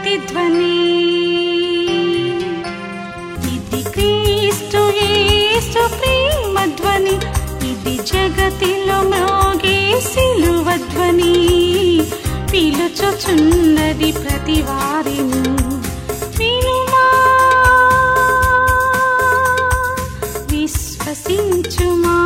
ప్రతిధ్వని. ఇది క్రీస్తు యేసు ప్రేమధ్వని, ఇది జగతిలో మ్రోగే సిలువధ్వని. పిలుచుచున్నది ప్రతి వారిని, వినుమా విశ్వసించుమా.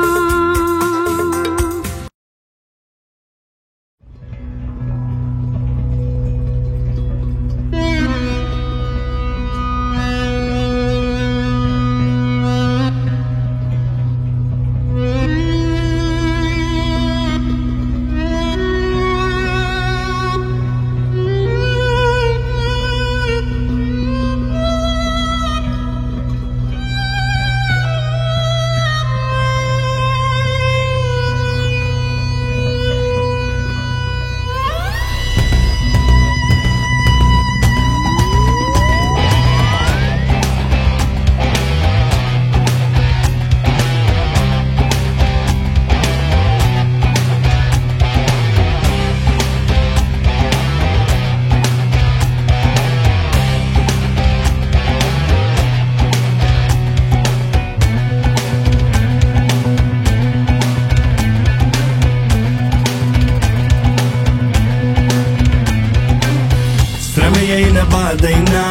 బాధైనా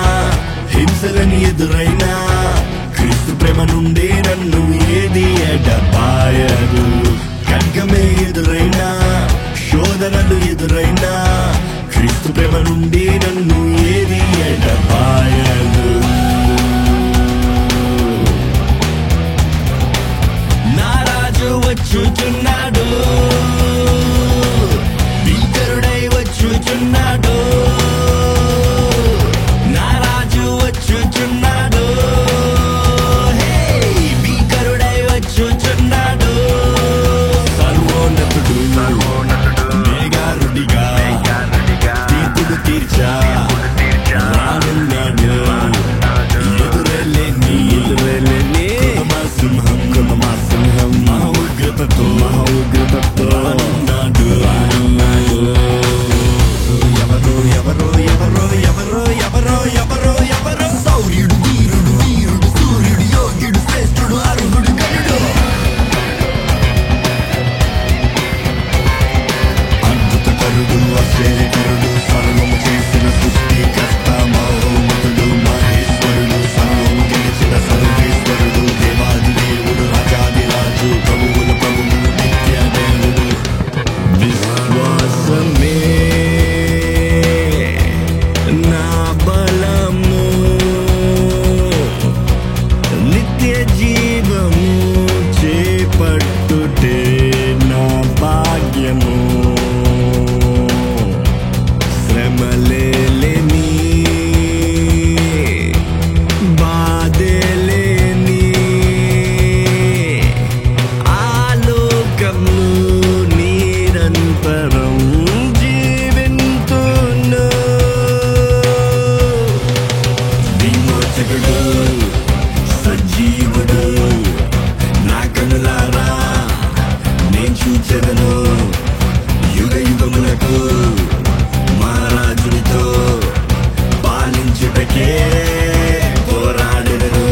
హింసలని ఎదురైనా క్రీస్తు ప్రేమ నుండి నన్ను ఏది ఎడబాయదు. ఖడ్గమే ఎదురైనా శోధనలు ఎదురైనా క్రీస్తు ప్రేమ నుండి నన్ను ఏది ఎడబాయదు. నా రాజు వచ్చుచున్నాడు, భీకరుడై వచ్చుచున్నాడు. వచ్చుచున్నాడు, భీకరుడై వచ్చుచున్నాడు. సర్వోన్నతుడు మేఘారుడిగా తీర్పులు తీర్చా రానున్నాడు. ఎదురెళ్ళని సింహం సింహం మహోగ్రతతో రానున్నాడు. ఎవరో ఎవరో ఎవరో ఎవరో ఎవరో ఎవరో ఎవరో సౌర్యుడు వీరుడు వీరుడు సూర్యుడు యోగ్యుడు శ్రేష్ఠుడు అర్హుడు గనుడు. అద్భుతకరుడు ఆశ్చర్యకరుడు సర్వము చేసిన సృష్టికర్త మహోన్నతుడు మహేశ్వరుడు సర్వము గెలిచిన సర్వేశ్వరుడు దేవాది దేవుడు రాజాది రాజు ప్రభువుల ప్రభువు నిత్య దేవుడు. విశ్వాసమే నా బలము, నిత్య జీవము చేపట్టుటే నా భాగ్యము. శ్రమలేని బాధలేని ఆలోకము నిరంతరం జీవింతును. విమోచకుడు సజీవుడు నా కనులారా నేను చూచెదను. యుగ యుగములకు మహారాజునితో పాలించుటకే పోరాడెదను.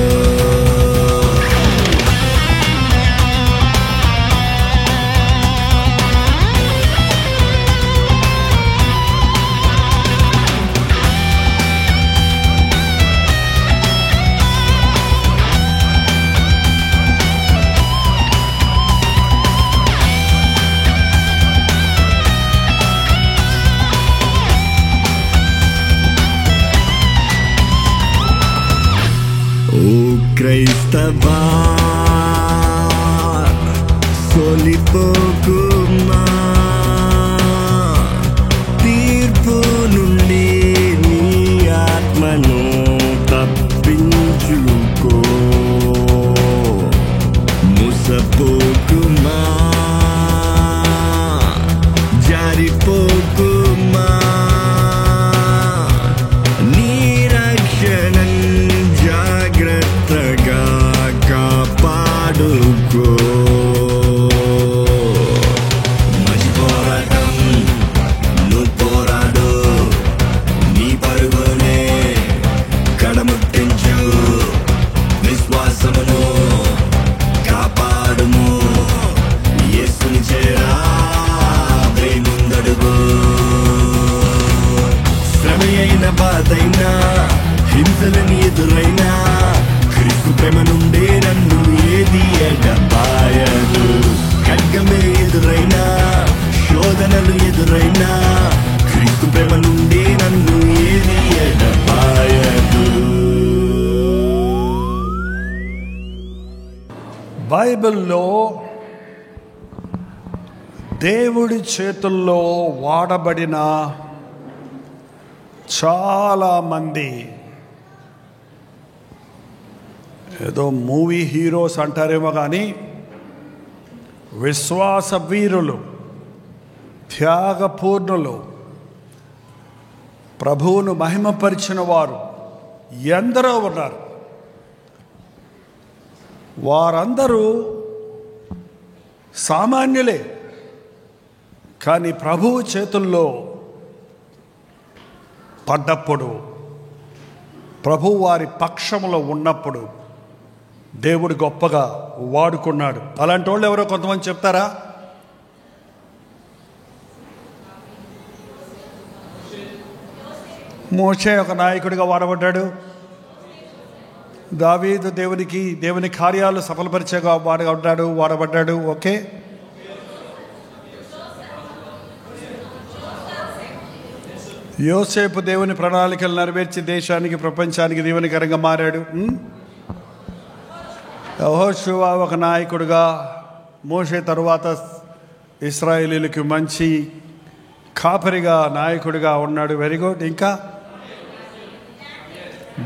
ఓ క్రైస్తవా సోలిపోకుమా, తీర్పు నుండి నీ ఆత్మను తప్పించుకో. ముసపోకుమా, జారిపోకుమా, నీ రక్షణం జాగ్రత్తగా కాపాడుకో. అయిన బాధైనా హింసలని ఎదురైనా క్రీస్తు ప్రేమ నుండే నన్ను ఏది ఎడబాయదు. ఖడ్గమే ఎదురైనా శోధనలు ఎదురైనా క్రీస్తు ప్రేమ నుండే నన్ను ఏది ఎడబాయదు. బైబిల్లో దేవుడి చేతుల్లో వాడబడిన చాలామంది, ఏదో మూవీ హీరోస్ అంటారేమో కానీ, విశ్వాస వీరులు, త్యాగపూర్ణులు, ప్రభువును మహిమపరిచిన వారు ఎందరో ఉన్నారు. వారందరూ సామాన్యులే, కానీ ప్రభువు చేతుల్లో పడ్డప్పుడు, ప్రభు వారి పక్షంలో ఉన్నప్పుడు దేవుడు గొప్పగా వాడుకున్నాడు. అలాంటి వాళ్ళు ఎవరో కొంతమంది చెప్తారా? మోషే ఒక నాయకుడిగా వాడబడ్డాడు. దావీదు దేవుని కార్యాలు సఫలపరిచేగా వాడబడ్డాడు. ఓకే, యోసేపు దేవుని ప్రణాళికలు నెరవేర్చి దేశానికి, ప్రపంచానికి దీవెనకరంగా మారాడు. యెహోషువ ఒక నాయకుడిగా, మోషే తరువాత ఇశ్రాయేలీయులకు మంచి కాపరిగా, నాయకుడిగా ఉన్నాడు. Very good. ఇంకా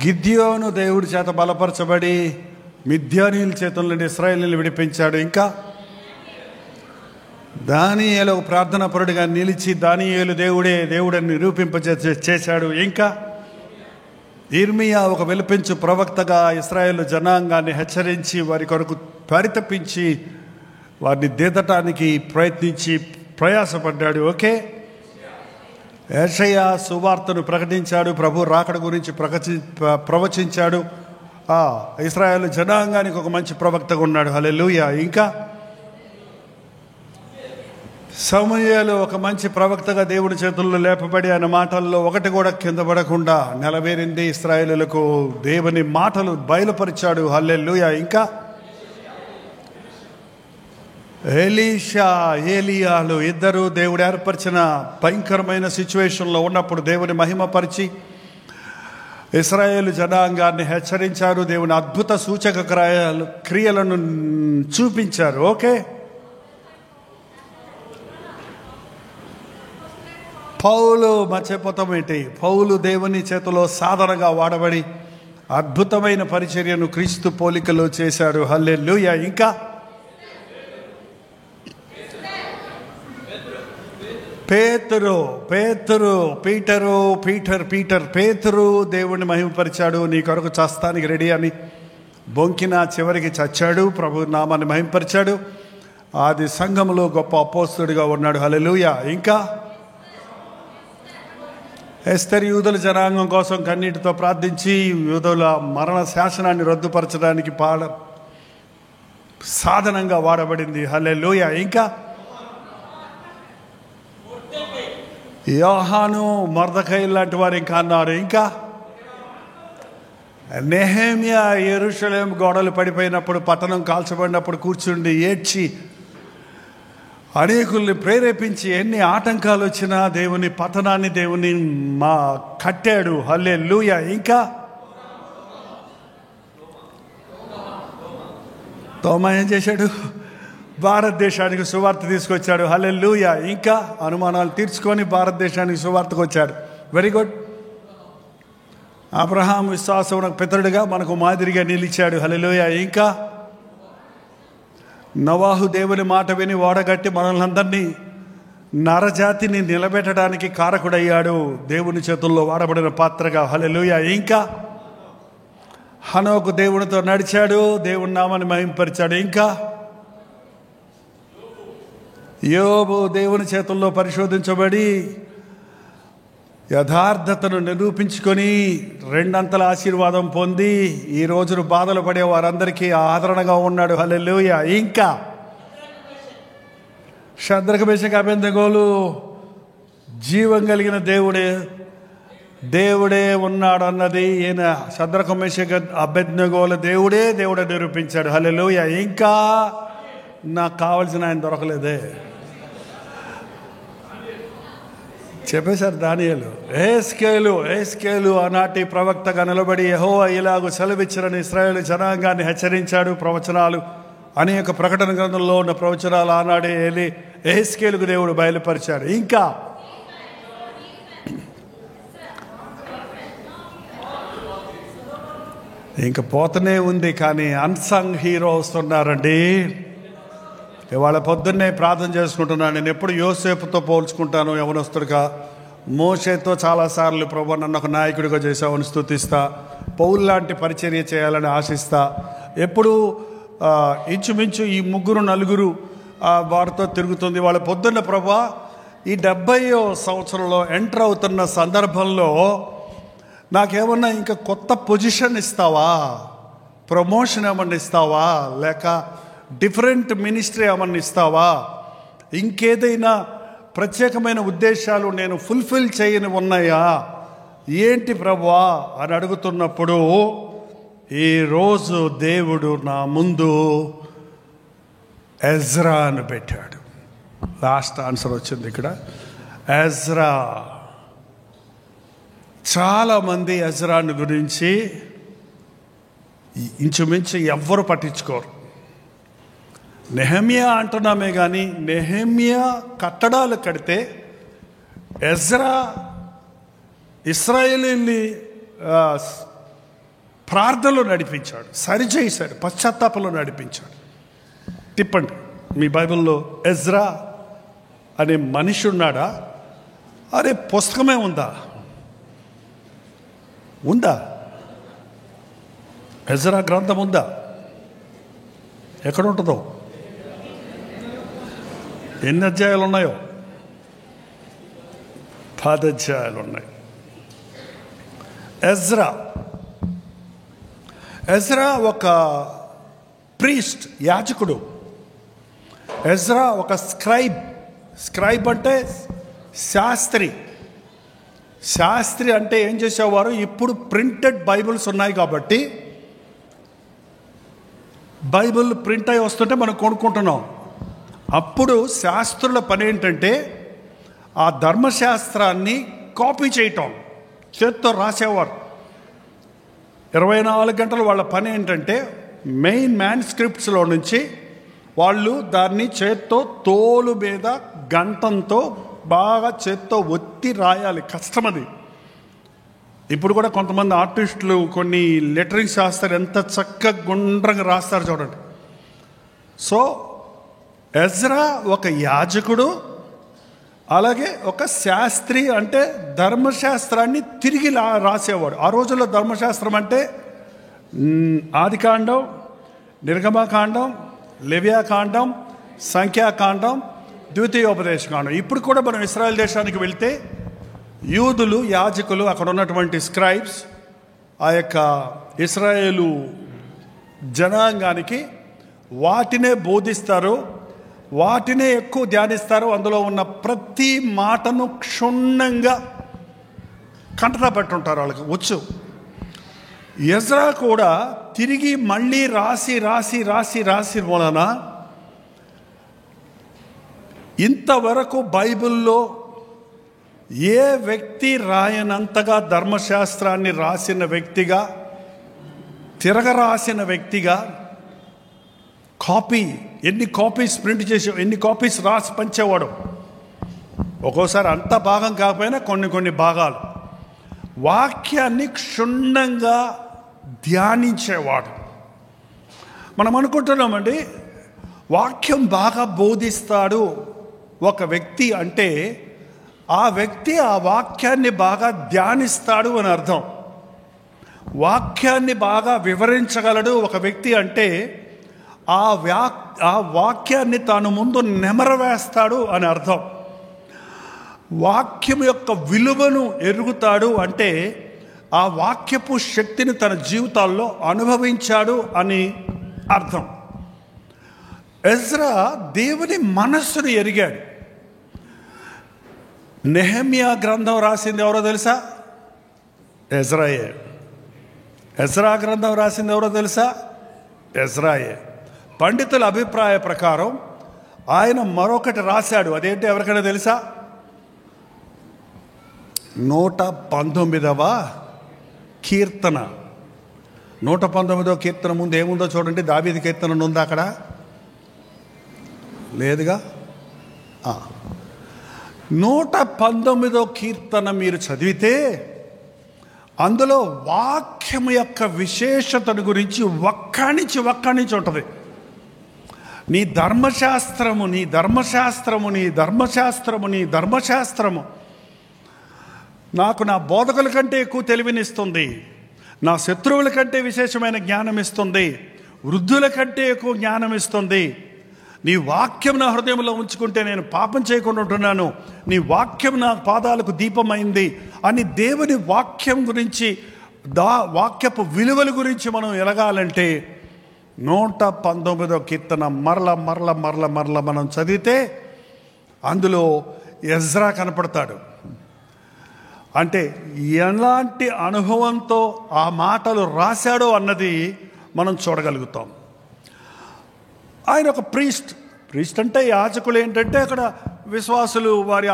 గిద్యోను దేవుడి చేత బలపరచబడి మిద్యానీయుల చేతుల నుండి ఇశ్రాయేలీయులను విడిపించాడు. ఇంకా దానియేలు ఒక ప్రార్థనా పరుడిగా నిలిచి దానియేలు దేవుడని నిరూపింపచేశాడు. ఇంకా ఇర్మియా ఒక విలపించు ప్రవక్తగా ఇశ్రాయేలు జనాంగాన్ని హెచ్చరించి వారి కొరకు పరితపించి వారిని దిద్దటానికి ప్రయాసపడ్డాడు. ఓకే, యెషయా సువార్తను ప్రకటించాడు, ప్రభు రాకడ గురించి ప్రవచించాడు. ఇశ్రాయేలు జనాంగానికి ఒక మంచి ప్రవక్తగా ఉన్నాడు. హల్లెలూయా. ఇంకా సమూయేలు ఒక మంచి ప్రవక్తగా దేవుడి చేతుల్లో లేపబడి ఆయన మాటల్లో ఒకటి కూడా కింద పడకుండా నెలవేరింది. ఇశ్రాయేలులకు దేవుని మాటలు బయలుపరిచాడు. హల్లెలూయా. ఇంకా ఎలీషా, ఏలియాలు ఇద్దరు దేవుడు ఏర్పరిచిన భయంకరమైన సిచ్యువేషన్లో ఉన్నప్పుడు దేవుని మహిమపరిచి ఇశ్రాయేలు జనాంగాన్ని హెచ్చరించారు. దేవుని అద్భుత సూచక క్రియలను చూపించారు. ఓకే, పౌలు మర్చిపోతామేంటి? పౌలు దేవుని చేతిలో సాధనగా వాడబడి అద్భుతమైన పరిచర్యను క్రీస్తు పోలికలో చేశాడు. హల్లెలూయా. ఇంకా పేతురు దేవుణ్ణి మహిమపరిచాడు. నీ కొరకు చస్తానికి రెడీ అని బొంకిన చివరికి చచ్చాడు. ప్రభు నామాన్ని మహిమపరిచాడు. ఆది సంఘములో గొప్ప అపోస్తలుడిగా ఉన్నాడు. హల్లెలూయా. ఇంకా ఎస్తేరు యూదుల జనాంగం కోసం కన్నీటితో ప్రార్థించి యూదుల మరణ శాసనాన్ని రద్దుపరచడానికి సాధనంగా వాడబడింది. హల్లెలూయా. ఇంకా యోహాను, మొర్దెకై లాంటి వారు ఇంకా అన్నారు. ఇంకా నెహెమ్యా యెరూషలేము గోడలు పడిపోయినప్పుడు, పట్టణం కాల్చబడినప్పుడు కూర్చుండి ఏడ్చి అనేకుల్ని ప్రేరేపించి ఎన్ని ఆటంకాలు వచ్చినా దేవుని పతనాన్ని దేవుని కట్టాడు. హల్లెలూయా. ఇంకా తోమా ఏం చేశాడు? భారతదేశానికి సువార్త తీసుకొచ్చాడు. హల్లెలూయా. ఇంకా అనుమానాలు తీర్చుకొని భారతదేశానికి సువార్తకు వచ్చాడు. Very good. అబ్రహాం విశ్వాసం పితరుడిగా మనకు మాదిరిగా నిలిచాడు. హల్లెలూయా. ఇంకా నోవాహు దేవుని మాట విని ఓడగట్టి మనల్ని అందరినీ, నరజాతిని నిలబెట్టడానికి కారకుడయ్యాడు. దేవుని చేతుల్లో వాడబడిన పాత్రగా. హల్లెలూయా. ఇంకా హనోకు దేవునితో నడిచాడు, దేవుని నామాన్ని మహిమపరిచాడు. ఇంకా యోబు దేవుని చేతుల్లో పరిశోధించబడి యథార్థతను నిరూపించుకొని రెండంతల ఆశీర్వాదం పొంది ఈ రోజును బాధలు పడే వారందరికీ ఆదరణగా ఉన్నాడు. హల్లెలూయా. ఇంకా షద్రక మేషక అబేద్నెగోలు జీవం కలిగిన దేవుడే దేవుడే ఉన్నాడు అన్నది ఈయన శద్రకు మేషకు అబేద్నెగోల దేవుడే నిరూపించాడు. హల్లెలూయా. ఇంకా నాకు కావాల్సిన ఆయన దొరకలేదే చెప్పేశారు దానియేలు. ఏస్కేలు ఆనాటి ప్రవక్తగా నిలబడి యెహోవా ఇలాగు సెలవిచ్చినని ఇశ్రాయేలు జనాంగాన్ని హెచ్చరించాడు. ప్రవచనాలు అనేక ప్రకటన గ్రంథంలో ఉన్న ప్రవచనాలు ఆనాడే ఏస్కేలుకు దేవుడు బయలుపరిచాడు. ఇంకా పోతనే ఉంది. కానీ అన్సంగ్ హీరోస్ ఉన్నారండి. ఇవాళ పొద్దున్నే ప్రార్థన చేసుకుంటున్నాను. నేను ఎప్పుడు యోసేపుతో పోల్చుకుంటాను యవనస్తుడిగా. మోషేతో చాలాసార్లు ప్రభు నన్ను ఒక నాయకుడిగా చేసావని స్తుతిస్తా. పౌలు లాంటి పరిచర్య చేయాలని ఆశిస్తా. ఎప్పుడు ఇంచుమించు ఈ 3-4 వారితో తిరుగుతుంది. వాళ్ళ పొద్దున్న ప్రభు ఈ 70వ సంవత్సరంలో ఎంటర్ అవుతున్న సందర్భంలో నాకేమన్నా ఇంకా కొత్త పొజిషన్ ఇస్తావా, ప్రమోషన్ ఏమన్నా ఇస్తావా, లేక డిఫరెంట్ మినిస్ట్రీ ఏమన్నా ఇస్తావా, ఇంకేదైనా ప్రత్యేకమైన ఉద్దేశాలు నేను ఫుల్ఫిల్ చేయని ఉన్నాయా, ఏంటి ప్రభువా అని అడుగుతున్నప్పుడు ఈరోజు దేవుడు నా ముందు ఎజ్రా అని పెట్టాడు. లాస్ట్ ఆన్సర్ వచ్చింది ఇక్కడ. ఎజ్రా. చాలామంది ఎజ్రాని గురించి ఇంచుమించు ఎవ్వరు పట్టించుకోరు. నెహెమ్యా అంటున్నామే కానీ నెహెమ్యా కట్టడాలు కడితే ఎజ్రా ఇశ్రాయేలీని ప్రార్థనలో నడిపించాడు, సరిచేశాడు, పశ్చాత్తాపంలో నడిపించాడు. తిప్పండి మీ బైబిల్లో ఎజ్రా అనే మనిషి ఉన్నాడా? అరే పుస్తకమే ఉందా? ఎజ్రా గ్రంథం ఉందా? ఎక్కడ ఉంటుందో? ఎన్ని అధ్యాయాలు ఉన్నాయో? 10 అధ్యాయాలు ఉన్నాయి. ఎజ్రా ఒక ప్రీస్ట్, యాజకుడు. ఎజ్రా ఒక స్క్రైబ్ అంటే శాస్త్రి అంటే ఏం చేసేవారు? ఇప్పుడు ప్రింటెడ్ బైబిల్స్ ఉన్నాయి కాబట్టి బైబిల్ ప్రింట్ అయి వస్తుంటే మనం కొనుక్కుంటున్నాం. అప్పుడు శాస్త్రుల పని ఏంటంటే ఆ ధర్మశాస్త్రాన్ని కాపీ చేయటం, చేత్తో రాసేవారు. 24 గంటలు వాళ్ళ పని ఏంటంటే మెయిన్ మ్యాన్స్క్రిప్ట్స్లో నుంచి వాళ్ళు దాన్ని చేత్తో తోలు మీద గంటంతో బాగా చేత్తో ఒత్తి రాయాలి. కష్టమది. ఇప్పుడు కూడా కొంతమంది ఆర్టిస్టులు కొన్ని లెటరింగ్ శాస్త్రాలు ఎంత చక్కగా గుండ్రంగా రాస్తారు చూడండి. సో ఎజ్రా ఒక యాజకుడు, అలాగే ఒక శాస్త్రి. అంటే ధర్మశాస్త్రాన్ని తిరిగి రాసేవాడు. ఆ రోజుల్లో ధర్మశాస్త్రం అంటే ఆదికాండం, నిర్గమకాండం, లేవ్యాకాండం, సంఖ్యాకాండం, ద్వితీయోపదేశకాండం. ఇప్పుడు కూడా మనం ఇశ్రాయేల్ దేశానికి వెళ్తే యూదులు, యాజకులు, అక్కడ ఉన్నటువంటి స్క్రైబ్స్ ఆ యొక్క ఇశ్రాయేలు జనాంగానికి వాటినే బోధిస్తారు, వాటినే ఎక్కువ ధ్యానిస్తారు. అందులో ఉన్న ప్రతి మాటను క్షుణ్ణంగా కంటతా పెట్టుంటారు, వాళ్ళకి వచ్చు. ఎజ్రా కూడా తిరిగి మళ్ళీ రాసి వలన ఇంతవరకు బైబిల్లో ఏ వ్యక్తి రాయనంతగా ధర్మశాస్త్రాన్ని రాసిన వ్యక్తిగా, తిరగరాసిన వ్యక్తిగా, కాపీ ఎన్ని కాపీస్ ప్రింట్ చేసి ఎన్ని కాపీస్ రాసి పంచేవాడు. ఒక్కోసారి అంత భాగం కాకపోయినా కొన్ని భాగాలు వాక్యాన్ని క్షుణ్ణంగా ధ్యానించేవాడు. మనం అనుకుంటున్నామండి వాక్యం బాగా బోధిస్తాడు ఒక వ్యక్తి అంటే ఆ వ్యక్తి ఆ వాక్యాన్ని బాగా ధ్యానిస్తాడు అని అర్థం. వాక్యాన్ని బాగా వివరించగలడు ఒక వ్యక్తి అంటే ఆ వాక్యాన్ని తాను ముందు నెమరవేస్తాడు అని అర్థం. వాక్యం యొక్క విలువను ఎరుగుతాడు అంటే ఆ వాక్యపు శక్తిని తన జీవితాల్లో అనుభవించాడు అని అర్థం. ఎజ్రా దేవుని మనస్సును ఎరిగాడు. నెహెమ్యా గ్రంథం రాసింది ఎవరో తెలుసా? ఎజ్రాయే. ఎజ్రా గ్రంథం రాసింది ఎవరో తెలుసా? ఎజ్రాయే. పండితుల అభిప్రాయ ప్రకారం ఆయన మరొకటి రాశాడు. అదేంటి ఎవరికైనా తెలుసా? 119వ కీర్తన. 119వ కీర్తన ముందు ఏముందో చూడండి. దావీదు కీర్తన ఉందా అక్కడ? లేదుగా. 119వ కీర్తన మీరు చదివితే అందులో వాక్యం యొక్క విశేషతను గురించి ఒక్కనించి ఉంటుంది. నీ ధర్మశాస్త్రము, నీ ధర్మశాస్త్రము, నీ ధర్మశాస్త్రము, నీ ధర్మశాస్త్రము నాకు నా బోధకుల కంటే ఎక్కువ తెలివినిస్తుంది, నా శత్రువుల కంటే విశేషమైన జ్ఞానం ఇస్తుంది, వృద్ధుల కంటే ఎక్కువ జ్ఞానం ఇస్తుంది. నీ వాక్యం నా హృదయంలో ఉంచుకుంటే నేను పాపం చేయకుండా ఉంటున్నాను, నీ వాక్యం నా పాదాలకు దీపమైంది అని దేవుని వాక్యం గురించి, వాక్యపు విలువల గురించి మనం ఎలగాలంటే 119వ కీర్తన మరల మనం చదివితే అందులో ఎజ్రా కనపడతాడు. అంటే ఎలాంటి అనుభవంతో ఆ మాటలు రాశాడో అన్నది మనం చూడగలుగుతాం. ఆయన ఒక ప్రీస్ట్ అంటే యాజకులు ఏంటంటే అక్కడ విశ్వాసులు వారి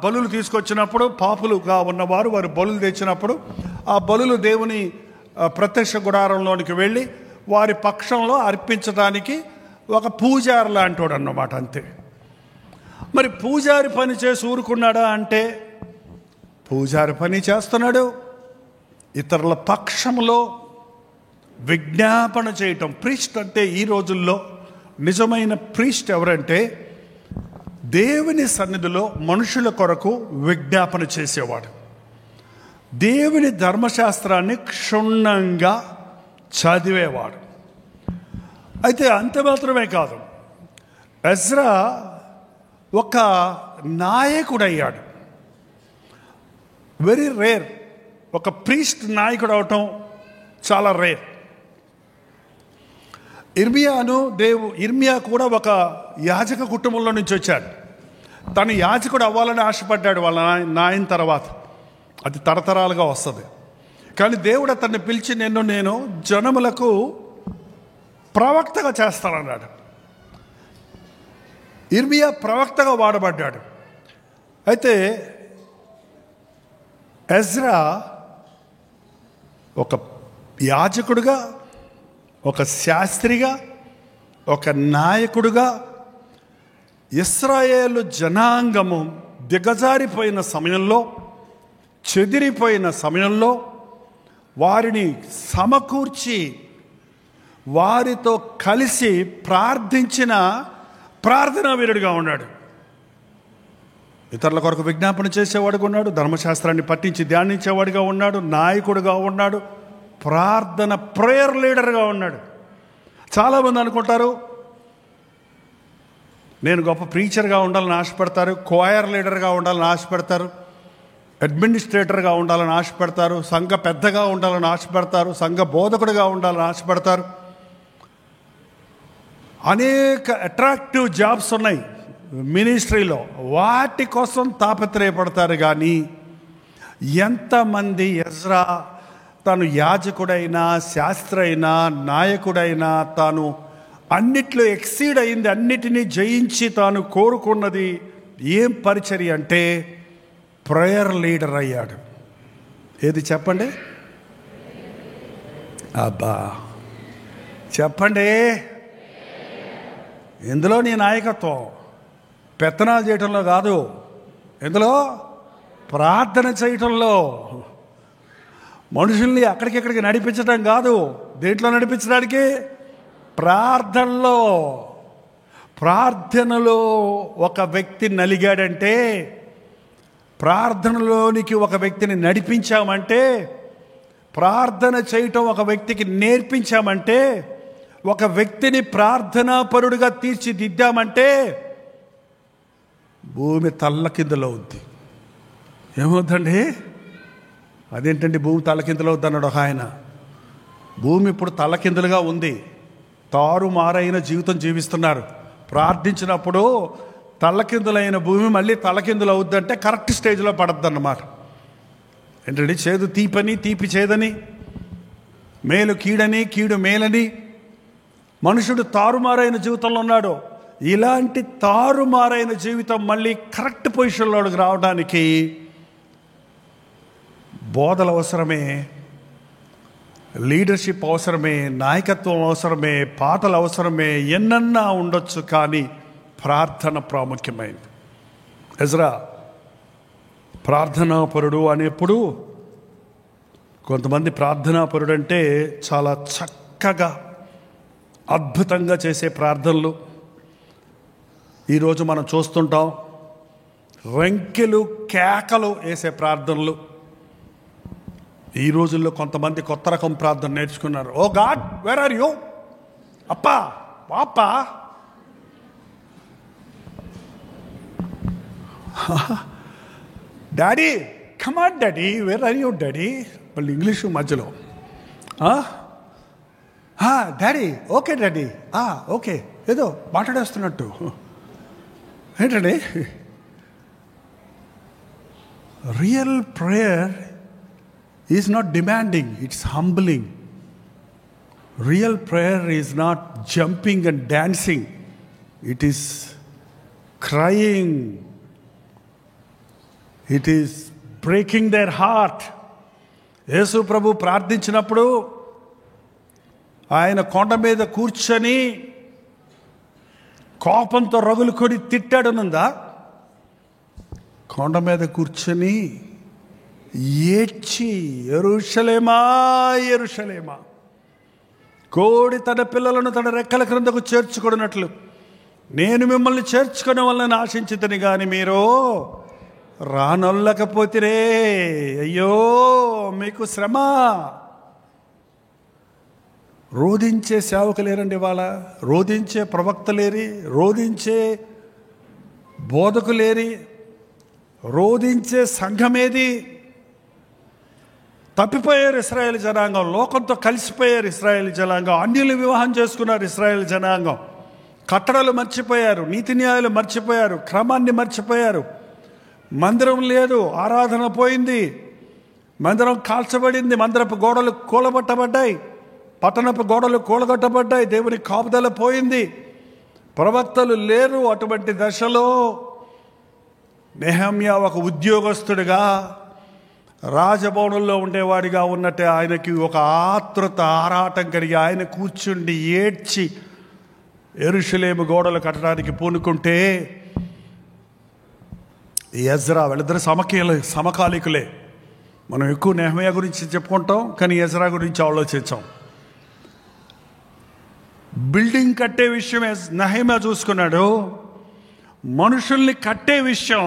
బలులు తీసుకొచ్చినప్పుడు, పాపులుగా ఉన్నవారు వారి బలులు తెచ్చినప్పుడు ఆ బలులు దేవుని ప్రత్యక్ష గుడారంలోనికి వెళ్ళి వారి పక్షంలో అర్పించడానికి ఒక పూజారి లాంటివాడు అన్నమాట, అంతే. మరి పూజారి పని చేసి ఊరుకున్నాడా అంటే పూజారి పని చేస్తున్నాడు. ఇతరుల పక్షంలో విజ్ఞాపన చేయటం. ప్రీస్ట్ అంటే ఈ రోజుల్లో నిజమైన ప్రీస్ట్ ఎవరంటే దేవుని సన్నిధిలో మనుషుల కొరకు విజ్ఞాపన చేసేవాడు, దేవుని ధర్మశాస్త్రాన్ని క్షుణ్ణంగా చదివేవాడు. అయితే అంత మాత్రమే కాదు, ఎజ్రా ఒక నాయకుడయ్యాడు. Very rare. ఒక ప్రీస్ట్ నాయకుడు అవటం చాలా రేర్. ఇర్మియా కూడా ఒక యాజక కుటుంబంలో నుంచి వచ్చాడు. తను యాజకుడు అవ్వాలని ఆశపడ్డాడు వాళ్ళ నాయన తర్వాత. అది తరతరాలుగా వస్తుంది. కానీ దేవుడు అతన్ని పిలిచి నేను జనములకు ప్రవక్తగా చేస్తానన్నాడు. ఇర్మియా ప్రవక్తగా వాడబడ్డాడు. అయితే ఎజ్రా ఒక యాజకుడుగా, ఒక శాస్త్రిగా, ఒక నాయకుడుగా ఇశ్రాయేలు జనాంగము దిగజారిపోయిన సమయంలో, చెదిరిపోయిన సమయంలో వారిని సమకూర్చి వారితో కలిసి ప్రార్థించిన ప్రార్థనా వీరుడిగా ఉన్నాడు. ఇతరుల కొరకు విజ్ఞాపన చేసేవాడుగా ఉన్నాడు, ధర్మశాస్త్రాన్ని పట్టించి ధ్యానించేవాడిగా ఉన్నాడు, నాయకుడిగా ఉన్నాడు, ప్రేయర్ లీడర్గా ఉన్నాడు. చాలామంది అనుకుంటారు నేను గొప్ప ప్రీచర్గా ఉండాలని ఆశపడతారు, కోయర్ లీడర్గా ఉండాలని ఆశపడతారు, అడ్మినిస్ట్రేటర్గా ఉండాలని ఆశపడతారు, సంఘ పెద్దగా ఉండాలని ఆశపడతారు, సంఘ బోధకుడిగా ఉండాలని ఆశపడతారు. అనేక అట్రాక్టివ్ జాబ్స్ ఉన్నాయి మినిస్ట్రీలో, వాటి కోసం తాపత్రయపడతారు. కానీ ఎంతమంది ఎజ్రా తాను యాజకుడైనా, శాస్త్రి అయినా, నాయకుడైనా తాను అన్నిట్లో ఎక్సీడ్ అయింది, అన్నిటినీ జయించి తాను కోరుకున్నది ఏం పరిచర్య అంటే ప్రేయర్ లీడర్ అయ్యాడు. ఏది చెప్పండి? అబ్బా చెప్పండి. ఎందులో నీ నాయకత్వం? పెత్తనాలు చేయటంలో కాదు, ఎందులో? ప్రార్థన చేయటంలో. మనుషుల్ని అక్కడికిక్కడికి నడిపించడం కాదు. దేంట్లో నడిపించడానికి? ప్రార్థనలో. ప్రార్థనలో ఒక వ్యక్తి నలిగాడంటే, ప్రార్థనలోనికి ఒక వ్యక్తిని నడిపించామంటే, ప్రార్థన చేయటం ఒక వ్యక్తికి నేర్పించామంటే, ఒక వ్యక్తిని ప్రార్థనాపరుడిగా తీర్చిదిద్దామంటే భూమి తల్లకిందులో అవుద్ది. ఏమవుద్దండి? అదేంటండి భూమి తల్లకిందులో అవుద్ది అన్నాడు ఒక ఆయన. భూమి ఇప్పుడు తల్లకిందులుగా ఉంది, తారుమారైన జీవితం జీవిస్తున్నారు. ప్రార్థించినప్పుడు తల్లకిందులైన భూమి మళ్ళీ తల్లకిందులు అవుద్దంటే కరెక్ట్ స్టేజ్లో పడద్దు అన్నమాట. ఏంటంటే చేదు తీపని, తీపి చేదని, మేలు కీడని, కీడు మేలని. మనుషుడు తారుమారైన జీవితంలో ఉన్నాడు. ఇలాంటి తారుమారైన జీవితం మళ్ళీ కరెక్ట్ పొజిషన్లోకి రావడానికి బోధలు అవసరమే, లీడర్షిప్ అవసరమే, నాయకత్వం అవసరమే, పాటలు అవసరమే, ఎన్నన్నా ఉండొచ్చు. కానీ ప్రార్థన ప్రాముఖ్యమైనది. ఎజ్రా ప్రార్థనాపరుడు అనేప్పుడు కొంతమంది ప్రార్థనాపరుడు అంటే చాలా చక్కగా అద్భుతంగా చేసే ప్రార్థనలు ఈరోజు మనం చూస్తుంటాం. రెంకెలు కేకలు వేసే ప్రార్థనలు. ఈ రోజుల్లో కొంతమంది కొత్త రకం ప్రార్థన నేర్చుకున్నారు. O God, where are you? అప్పా, papa, daddy, come on daddy, where are you daddy? మళ్ళీ ఇంగ్లీషు మధ్యలో. డాడీ, ఓకే డాడీ, ఓకే, ఏదో మాట్లాడేస్తున్నట్టు. ఏంటండి? Real prayer is not demanding, it's humbling. Real prayer is not jumping and dancing, it is crying, it is breaking their heart. Yesu ప్రభు ప్రార్థించినప్పుడు ఆయన కొండ మీద కూర్చొని కోపంతో రగులు కొడి తిట్టాడనుందా? కొండ మీద కూర్చొని ఏడ్చి, యెరూషలేమా, యెరూషలేమా, కోడి తన పిల్లలను తన రెక్కల క్రిందకు చేర్చుకున్నట్లు నేను మిమ్మల్ని చేర్చుకునే వాళ్ళని ఆశించితని కానీ మీరు రానొల్లకపోతిరే, అయ్యో మీకు శ్రమ. రోధించే సేవకు లేరండి ఇవాళ, రోధించే ప్రవక్త లేరి, రోధించే బోధకు లేరి, రోధించే సంఘమేది? తప్పిపోయారు ఇశ్రాయేలు జనాంగం, లోకంతో కలిసిపోయారు ఇశ్రాయేలు జనాంగం, అన్యులు వివాహం చేసుకున్నారు ఇశ్రాయేలు జనాంగం, కట్టడలు మర్చిపోయారు, నీతి న్యాయాలు మర్చిపోయారు, క్రమాన్ని మర్చిపోయారు. మందిరం లేదు, ఆరాధన పోయింది, మందిరం కాల్చబడింది, మందిరపు గోడలు కూలబట్టబడ్డాయి, పట్టణపు గోడలు కూలగొట్టబడ్డాయి, దేవుని కాపుదల పోయింది, ప్రవక్తలు లేరు. అటువంటి దశలో నెహమ్యా ఒక ఉద్యోగస్తుడిగా రాజభవనంలో ఉండేవాడిగా ఉన్నట్టే ఆయనకి ఒక ఆతృత, ఆరాటం కలిగి ఆయన కూర్చుండి ఏడ్చి యెరూషలేము గోడలు కట్టడానికి పూనుకుంటే ఎజ్రా, వీళ్ళిద్దరు సమకాలికులే. మనం ఎక్కువ నెహమ్యా గురించి చెప్పుకుంటాం, కానీ ఎజ్రా గురించి ఆలోచించాం. బిల్డింగ్ కట్టే విషయం నెహమ్యా చూసుకున్నాడు, మనుషుల్ని కట్టే విషయం,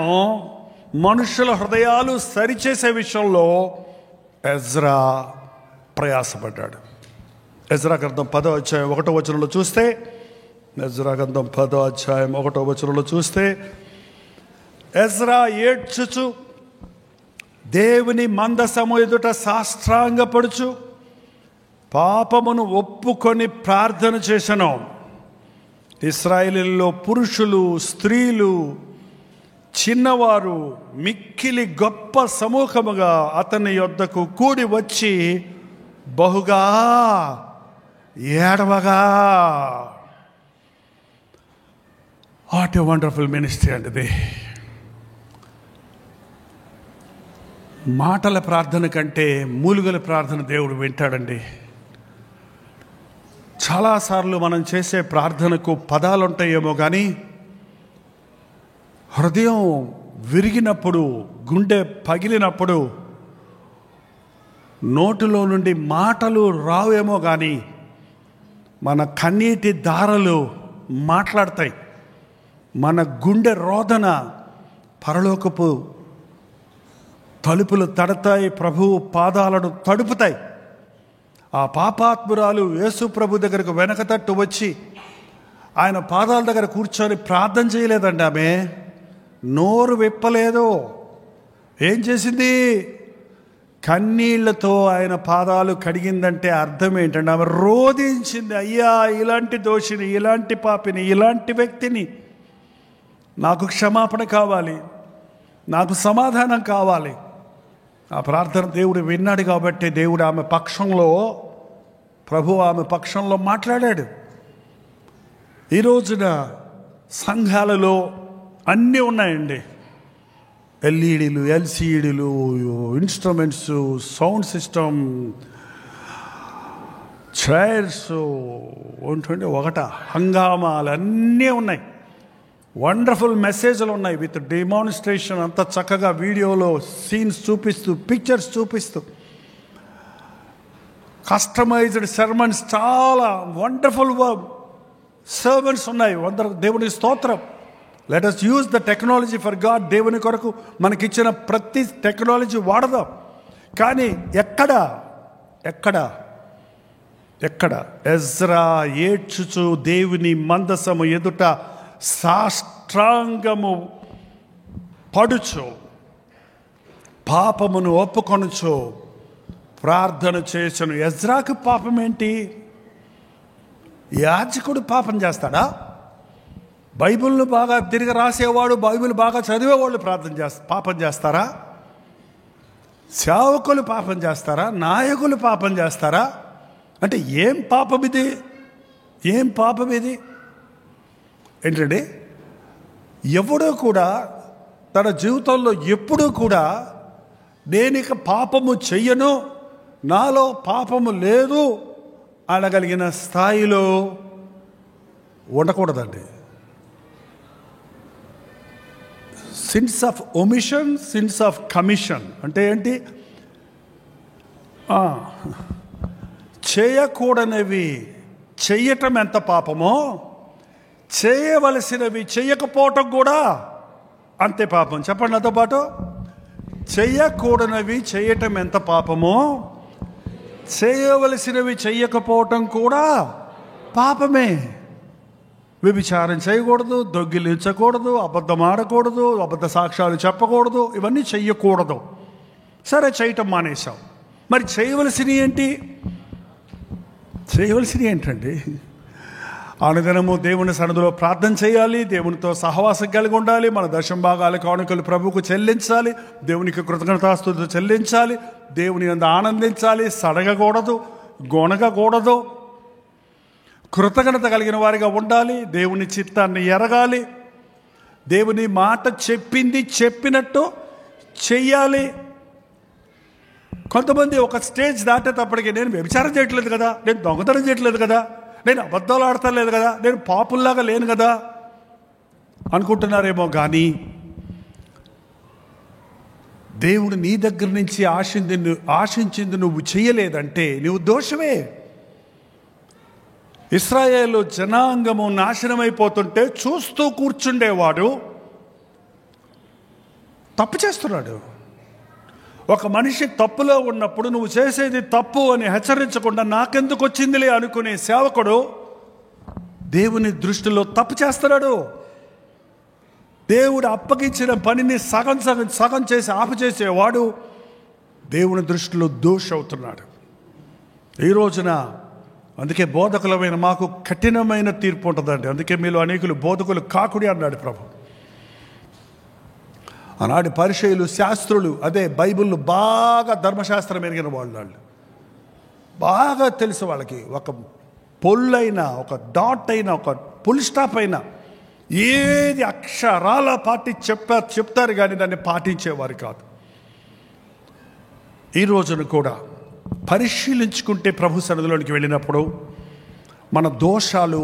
మనుషుల హృదయాలు సరిచేసే విషయంలో ఎజ్రా ప్రయాసపడ్డాడు. ఎజ్రా గ్రంథం 10వ అధ్యాయం 1వ వచనంలో చూస్తే, ఎజ్రా గ్రంథం 10వ అధ్యాయం 1వ వచనంలో చూస్తే, ఎజ్రా ఏడ్చుచు దేవుని మందసము ఎదుట సాష్టాంగపడుచు పాపమును ఒప్పుకొని ప్రార్థన చేసెను. ఇశ్రాయేలులో పురుషులు, స్త్రీలు, చిన్నవారు మిక్కిలి గొప్ప సమూహముగా అతని యొద్దకు కూడి వచ్చి బహుగా ఏడవగా. వాట్ ఎ వండర్ఫుల్ మినిస్ట్రీ అండి ఇది. మాటల ప్రార్థన కంటే మూలుగల ప్రార్థన దేవుడు వింటాడండి. చాలాసార్లు మనం చేసే ప్రార్థనకు పదాలు ఉంటాయేమో కానీ హృదయం విరిగినప్పుడు, గుండె పగిలినప్పుడు నోటిలో నుండి మాటలు రావేమో కానీ మన కన్నీటి దారలు మాట్లాడతాయి. మన గుండె రోదన పరలోకపు తలుపులు తడతాయి, ప్రభువు పాదాలను తడుపుతాయి. ఆ పాపాత్మురాలు యేసు ప్రభు దగ్గరకు వెనక తట్టు వచ్చి ఆయన పాదాల దగ్గర కూర్చొని ప్రార్థన చేయలేదండి. ఆమె నోరు విప్పలేదు. ఏం చేసింది? కన్నీళ్లతో ఆయన పాదాలు కడిగిందంటే అర్థం ఏంటంటే ఆమె రోధించింది. అయ్యా, ఇలాంటి దోషిని, ఇలాంటి పాపిని, ఇలాంటి వ్యక్తిని, నాకు క్షమాపణ కావాలి, నాకు సమాధానం కావాలి. ఆ ప్రార్థన దేవుడు విన్నాడు కాబట్టి దేవుడు ఆమె పక్షంలో, ప్రభు ఆమె పక్షంలో మాట్లాడాడు. ఈ రోజున సంఘాలలో అన్నీ ఉన్నాయండి. ఎల్ఈడీలు, ఎల్సిడీలు, ఇన్స్ట్రుమెంట్స్, సౌండ్ సిస్టమ్, చైర్స్, ఏంటంటే హంగామాలు అన్నీ ఉన్నాయి. వండర్ఫుల్ మెసేజ్లు ఉన్నాయి విత్ డెమాన్స్ట్రేషన్. అంత చక్కగా వీడియోలో సీన్స్ చూపిస్తూ, పిక్చర్స్ చూపిస్తూ, కస్టమైజ్డ్ సెర్మన్స్, చాలా వండర్ఫుల్ సర్వెంట్స్ ఉన్నాయి. దేవుని స్తోత్రం. Let us use the technology for God. దేవుని కొరకు మనకిచ్చిన ప్రతి టెక్నాలజీ వాడదాం. కానీ ఎక్కడ ఎజ్రా ఏడ్చుచు దేవుని మందసము ఎదుట సాష్టాంగము పడుచు, పాపమును ఒప్పుకొనుచు ప్రార్థన చేసను. ఎజ్రాకు పాపం ఏంటి? యాజకుడు పాపం చేస్తాడా? బైబిల్ను బాగా తిరిగి రాసేవాడు, బైబిల్ బాగా చదివేవాళ్ళు పాపం చేస్తారా? సేవకులు పాపం చేస్తారా? నాయకులు పాపం చేస్తారా? అంటే ఏం పాపం ఇది? ఏంటంటే ఎవడో కూడా తన జీవితంలో ఎప్పుడూ కూడా నేనిక పాపము చెయ్యను, నాలో పాపము లేదు అనగలిగిన స్థాయిలో ఉండకూడదండి. Since of omission, since of commission అంటే ఏంటి? చేయకూడనివి చెయ్యటం ఎంత పాపమో, చేయవలసినవి చెయ్యకపోవటం కూడా అంతే పాపం. చెప్పండి నాతో పాటు. చెయ్యకూడనివి చేయటం ఎంత పాపమో, చేయవలసినవి చెయ్యకపోవటం కూడా పాపమే. వ్యభిచారం చేయకూడదు, దొంగిలించకూడదు, అబద్ధం ఆడకూడదు, అబద్ధ సాక్ష్యాలు చెప్పకూడదు, ఇవన్నీ చెయ్యకూడదు. సరే, చేయటం మానేశాం. మరి చేయవలసినవి ఏంటండి? అనుదినము దేవుని సన్నిధిలో ప్రార్థన చేయాలి, దేవునితో సహవాసం కలిగి ఉండాలి, మన దశంభాగాల కానుకలు ప్రభువుకు చెల్లించాలి, దేవునికి కృతజ్ఞతాస్తుతులు చెల్లించాలి, దేవుని యందు ఆనందించాలి, సడగకూడదు, గొనగకూడదు, కృతజ్ఞత కలిగిన వారిగా ఉండాలి, దేవుని చిత్తాన్ని ఎరగాలి, దేవుని మాట చెప్పింది చెప్పినట్టు చెయ్యాలి. కొంతమంది ఒక స్టేజ్ దాటేటప్పటికి నేను వ్యభిచారం చేయట్లేదు కదా, నేను దొంగతనం చేయట్లేదు కదా, నేను అబద్ధాలు ఆడతలేదు కదా, నేను పాపుల్లాగా లేను కదా అనుకుంటున్నారేమో. కానీ దేవుడు నీ దగ్గర నుంచి ఆశించింది నువ్వు చేయలేదంటే నువ్వు దోషమే. ఇశ్రాయేలు జనాంగము నాశనమైపోతుంటే చూస్తూ కూర్చుండేవాడు తప్పు చేస్తున్నాడు. ఒక మనిషి తప్పులో ఉన్నప్పుడు నువ్వు చేసేది తప్పు అని హెచ్చరించకుండా నాకెందుకు వచ్చిందిలే అనుకునే సేవకుడు దేవుని దృష్టిలో తప్పు చేస్తున్నాడు. దేవుడు అప్పగించిన పనిని సగం చేసి ఆపుచేసేవాడు దేవుని దృష్టిలో దోషి అవుతున్నాడు. ఈ రోజున అందుకే బోధకులమైన మాకు కఠినమైన తీర్పు ఉంటుందండి. అందుకే మీలో అనేకులు బోధకులు కాకుడి అన్నాడు ప్రభు. ఆనాడు పరిచయులు, శాస్త్రులు, అదే బైబిల్ను బాగా ధర్మశాస్త్రం ఎరిగిన వాళ్ళు బాగా తెలుసు వాళ్ళకి. ఒక పొల్లైనా, ఒక డాట్ అయినా, ఒక ఫుల్ స్టాప్ అయినా ఏది అక్షరాల చెప్తారు కానీ దాన్ని పాటించేవారు కాదు. ఈ రోజున కూడా పరిశీలించుకుంటే ప్రభు సన్నిధిలోనికి వెళ్ళినప్పుడు మన దోషాలు,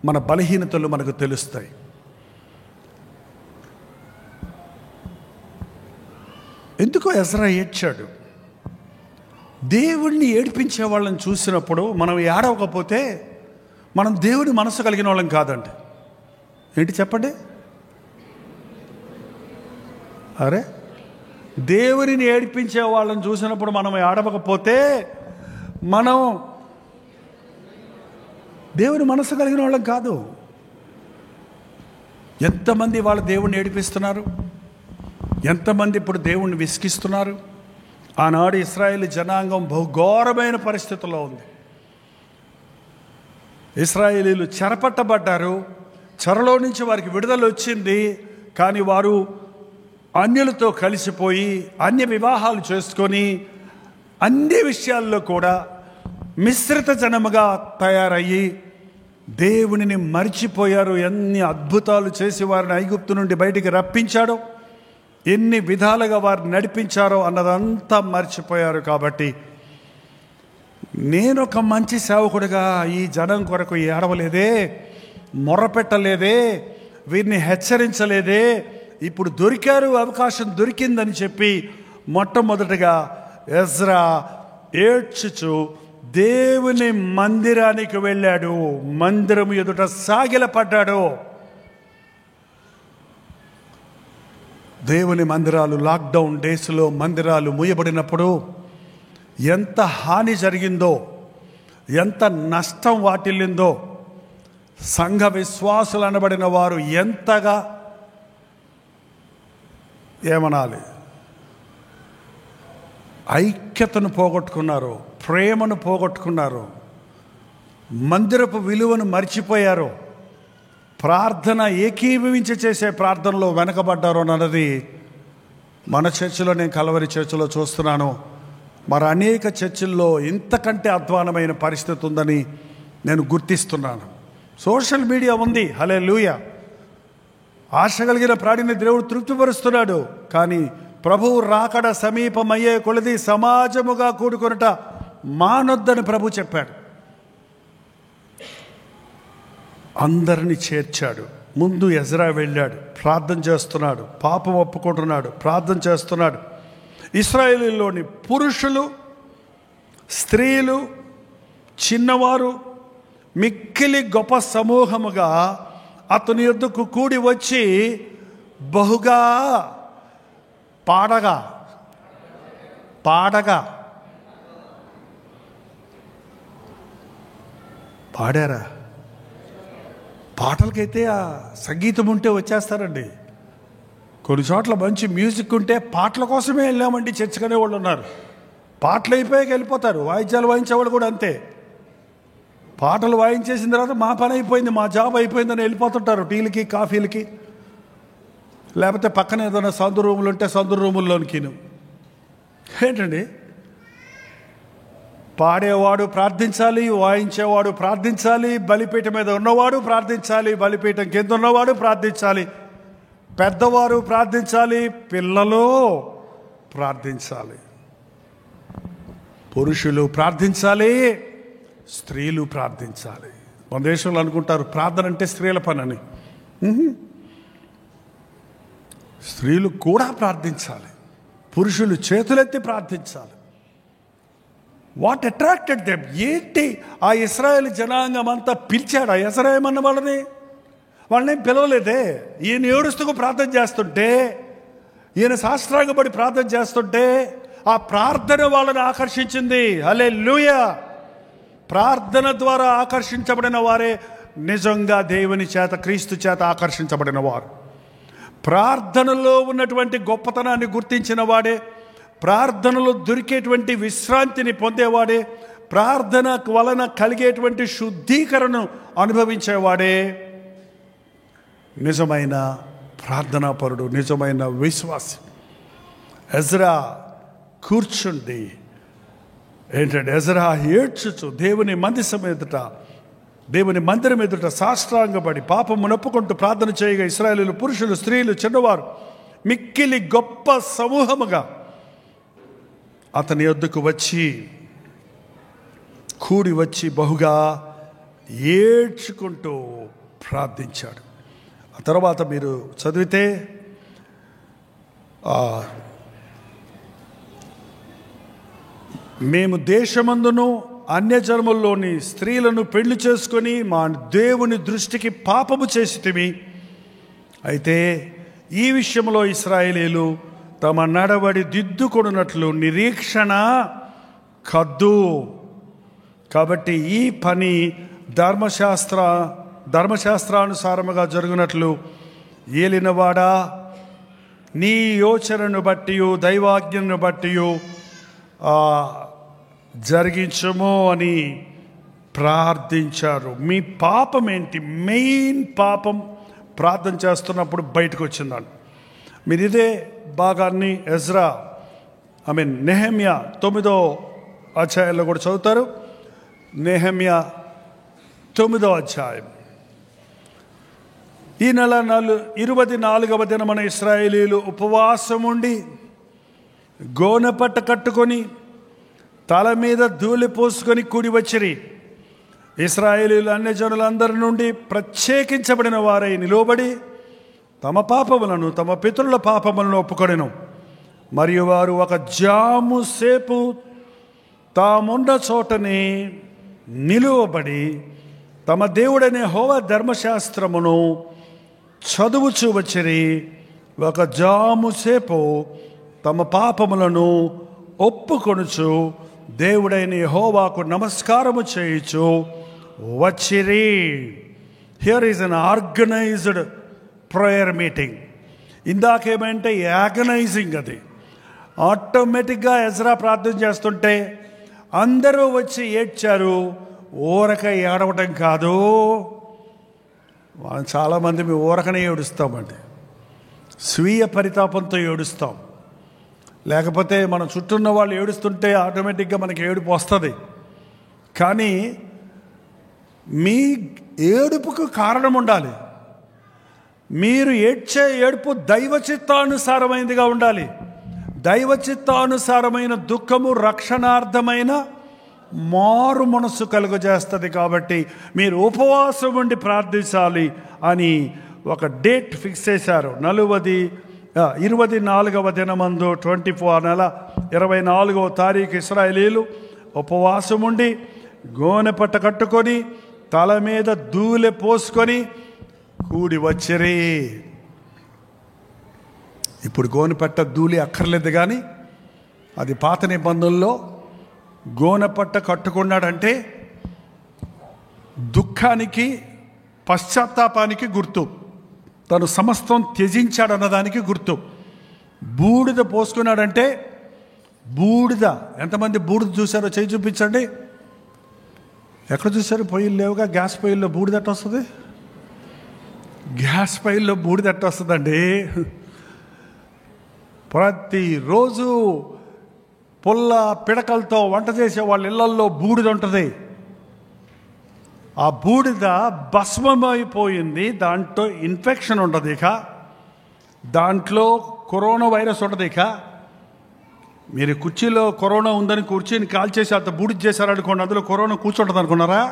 మన బలహీనతలు మనకు తెలుస్తాయి. ఎందుకో ఎజ్రా ఏడ్చాడు. దేవుణ్ణి ఏడిపించే వాళ్ళని చూసినప్పుడు మనం ఏడవకపోతే మనం దేవుడి మనసు కలిగిన వాళ్ళం కాదండి. ఏంటి చెప్పండి? అరే, దేవుడిని ఏడిపించే వాళ్ళని చూసినప్పుడు మనం ఏడవకపోతే మనం దేవుని మనసు కలిగిన వాళ్ళం కాదు. ఎంతమంది వాళ్ళ దేవుణ్ణి ఏడిపిస్తున్నారు, ఎంతమంది ఇప్పుడు దేవుణ్ణి విసిగిస్తున్నారు. ఆనాడు ఇశ్రాయేలు జనాంగం బహుఘోరమైన పరిస్థితుల్లో ఉంది. ఇశ్రాయేలీలు చెరపట్టబడ్డారు, చెరలో నుంచి వారికి విడుదల వచ్చింది. కానీ వారు అన్యులతో కలిసిపోయి అన్య వివాహాలు చేసుకొని అన్ని విషయాల్లో కూడా మిశ్రిత జనముగా తయారయ్యి దేవునిని మర్చిపోయారు. ఎన్ని అద్భుతాలు చేసి వారిని ఐగుప్తు నుండి బయటికి రప్పించాడో, ఎన్ని విధాలుగా వారిని నడిపించారో అన్నదంతా మర్చిపోయారు. కాబట్టి నేను ఒక మంచి సేవకుడిగా ఈ జనం కొరకు ఏడవలేదే, మొర్రపెట్టలేదే, వీరిని హెచ్చరించలేదే, ఇప్పుడు దొరికారు, అవకాశం దొరికిందని చెప్పి మొట్టమొదటిగా ఎజ్రా ఏడ్చుచు దేవుని మందిరానికి వెళ్ళాడు. మందిరం ఎదుట సాగిలపడ్డాడు. దేవుని మందిరాలు లాక్డౌన్ డేస్లో మందిరాలు మూయబడినప్పుడు ఎంత హాని జరిగిందో, ఎంత నష్టం వాటిల్లిందో, సంఘ విశ్వాసులు అనబడిన వారు ఎంతగా ఏమనాలి ఐక్యతను పోగొట్టుకున్నారు, ప్రేమను పోగొట్టుకున్నారు, మందిరపు విలువను మర్చిపోయారు, ప్రార్థన ఏకీభవించి చేసే ప్రార్థనలో వెనకబడ్డారు అన్నది మన చర్చిలో, నేను కలవరి చర్చిలో చూస్తున్నాను. మరి అనేక చర్చిల్లో ఇంతకంటే అధ్వానమైన పరిస్థితి ఉందని నేను గుర్తిస్తున్నాను. సోషల్ మీడియా ఉంది, హల్లెలూయా, ఆశ కలిగిన ప్రాణిని దేవుడు తృప్తిపరుస్తున్నాడు. కానీ ప్రభువు రాకడ సమీపమయ్యే కొలది సమాజముగా కూడుకొనుట మానొద్దని ప్రభు చెప్పాడు. అందరినీ చేర్చాడు. ముందు ఎజ్రా వెళ్ళాడు, ప్రార్థన చేస్తున్నాడు, పాపం ఒప్పుకుంటున్నాడు, ప్రార్థన చేస్తున్నాడు. ఇశ్రాయేలులోని పురుషులు, స్త్రీలు, చిన్నవారు మిక్కిలి గొప్ప సమూహముగా అతని యొద్దకు కూడి వచ్చి బహుగా పాడగా పాడారా? పాటలకైతే ఆ సంగీతం ఉంటే వచ్చేస్తారండి. కొన్ని చోట్ల మంచి మ్యూజిక్ ఉంటే పాటల కోసమే వెళ్ళామండి చర్చకనే వాళ్ళు ఉన్నారు. పాటలు అయిపోయాక వెళ్ళిపోతారు. వాయిద్యాలు వాయించేవాళ్ళు కూడా అంతే. పాటలు వాయించేసిన తర్వాత మా పని అయిపోయింది, మా జాబ్ అయిపోయిందని వెళ్ళిపోతుంటారు టీలకి, కాఫీలకి, లేకపోతే పక్కన ఏదైనా సందు రూములు ఉంటే సందు రూముల్లోనికిను. ఏంటండి, పాడేవాడు ప్రార్థించాలి, వాయించేవాడు ప్రార్థించాలి, బలిపీఠం మీద ఉన్నవాడు ప్రార్థించాలి, బలిపీఠం కింద ఉన్నవాడు ప్రార్థించాలి, పెద్దవారు ప్రార్థించాలి, పిల్లలు ప్రార్థించాలి, పురుషులు ప్రార్థించాలి, స్త్రీలు ప్రార్థించాలి. మన దేశంలో అనుకుంటారు ప్రార్థన అంటే స్త్రీల పని అని. స్త్రీలు కూడా ప్రార్థించాలి, పురుషులు చేతులెత్తి ప్రార్థించాలి. What attracted them? ఏంటి ఆ ఇశ్రాయేలు జనాంగం అంతా పిలిచాడు ఆ ఎజ్రాయేలు అన్న వాళ్ళని? వాళ్ళనేం పిలవలేదే. ఈయన ఏడుస్తూ ప్రార్థన చేస్తుంటే, ఈయన సాష్టాంగపడి ప్రార్థన చేస్తుంటే ఆ ప్రార్థన వాళ్ళని ఆకర్షించింది. హల్లెలూయా! ప్రార్థన ద్వారా ఆకర్షించబడిన వారే నిజంగా దేవుని చేత, క్రీస్తు చేత ఆకర్షించబడిన వారు. ప్రార్థనలో ఉన్నటువంటి గొప్పతనాన్ని గుర్తించిన వాడే, ప్రార్థనలో దొరికేటువంటి విశ్రాంతిని పొందేవాడే, ప్రార్థన వలన కలిగేటువంటి శుద్ధీకరణను అనుభవించేవాడే నిజమైన ప్రార్థనాపరుడు, నిజమైన విశ్వాసి. ఎజ్రా కూర్చుండి ఏంటంటే, ఎజ్రా ఏడ్చుచు దేవుని మందిరం ఎదుట సాష్టాంగపడి పాపము నొప్పుకుంటూ ప్రార్థన చేయగా ఇశ్రాయేలీయులు పురుషులు, స్త్రీలు, చిన్నవారు మిక్కిలి గొప్ప సమూహముగా అతని యొద్దకు కూడి వచ్చి బహుగా ఏడ్చుకుంటూ ప్రార్థించాడు. ఆ తర్వాత మీరు చదివితే మేము దేశమందును అన్యజనముల్లోని స్త్రీలను పెళ్లి చేసుకొని మా దేవుని దృష్టికి పాపము చేసితిమి. అయితే ఈ విషయంలో ఇశ్రాయేలీయులు తమ నడవడి దిద్దుకొనున్నట్లు నిరీక్షణ కద్దు. కాబట్టి ఈ పని ధర్మశాస్త్రానుసారముగా జరుగునట్లు ఏలినవాడా, నీ యోచనను బట్టి, దైవాజ్ఞను బట్టి జరిగించము అని ప్రార్థించారు. మీ పాపం ఏంటి? మెయిన్ పాపం ప్రార్థన చేస్తున్నప్పుడు బయటకు వచ్చిందండి. మీరు ఇదే భాగాన్ని ఎజ్రా నెహెమ్యా 9వ అధ్యాయంలో కూడా చదువుతారు. నెహెమ్యా 9వ అధ్యాయం. ఈ నెల 24వ దినమున ఇశ్రాయేలీయులు ఉపవాసం ఉండి గోనెపట్ట కట్టుకొని తల మీద ధూళి పోసుకొని కూడి వచ్చిరి. ఇశ్రాయేలీయులు అన్యజనులందరి నుండి ప్రత్యేకించబడిన వారై నిలువబడి తమ పాపములను తమ పితరుల పాపములను ఒప్పుకొనెను. మరియు వారు ఒక జాము సేపు తామున్న చోటనే నిలువబడి తమ దేవుడైన యెహోవా ధర్మశాస్త్రమును చదువుచూ వచ్చిరి. ఒక జాము సేపు తమ పాపములను ఒప్పుకొనుచు దేవుడైన యెహోవాకు నమస్కారము చేయుచు వచ్చిరి. Here is an organised prayer meeting. ఇందాకేమంటే యాగనైజింగ్. అది ఆటోమేటిక్గా ఎజ్రా ప్రార్థన చేస్తుంటే అందరూ వచ్చి ఏడ్చారు. ఊరక ఏడవటం కాదు. చాలామంది మేము ఊరకనే ఏడుస్తామండి. స్వీయ పరితాపంతో ఏడుస్తాం. లేకపోతే మన చుట్టూ ఉన్న వాళ్ళు ఏడుస్తుంటే ఆటోమేటిక్గా మనకి ఏడుపు వస్తుంది. కానీ మీ ఏడుపుకు కారణం ఉండాలి. మీరు ఏడ్చే ఏడుపు దైవ చిత్తానుసారమైనదిగా ఉండాలి. దైవ చిత్తానుసారమైన దుఃఖము రక్షణార్థమైన మారు మనస్సు కలుగజేస్తుంది. కాబట్టి మీరు ఉపవాసం ఉండి ప్రార్థించాలి అని ఒక డేట్ ఫిక్స్ చేశారు. 24వ దినమందు 24 నెల 24వ తారీఖు ఇశ్రాయేలీయులు ఉపవాసం ఉండి గోనెపట్ట కట్టుకొని తల మీద ధూళి పోసుకొని కూడి వచ్చిరి. ఇప్పుడు గోనెపట్ట ధూళి అక్కర్లేదు, కానీ అది పాత నిబంధనలో గోనెపట్ట కట్టుకున్నాడంటే దుఃఖానికి పశ్చాత్తాపానికి గుర్తు. తను సమస్తం త్యజించాడన్నదానికి గుర్తు. బూడిద పోసుకున్నాడంటే బూడిద. ఎంతమంది బూడిద చూశారో చేయి చూపించండి. ఎక్కడ చూశారు? పొయ్యిలు లేవుగా. గ్యాస్ పొయ్యిల్లో బూడిద ఎట్ట వస్తుంది? గ్యాస్ పొయ్యిల్లో బూడిద ఎట్ట వస్తుందండి? ప్రతిరోజు పుల్ల పిడకలతో వంట చేసే వాళ్ళ ఇళ్లల్లో బూడిద ఉంటుంది. ఆ బూడిద భస్మమైపోయింది. దాంట్లో ఇన్ఫెక్షన్ ఉండదు. ఇక దాంట్లో కరోనా వైరస్ ఉండదు. ఇక మీరు కుర్చీలో కరోనా ఉందని కుర్చీని కాల్చేసి అంత బూడిద చేశారనుకోండి, అందులో కరోనా కూర్చుంటుంది అనుకున్నారా?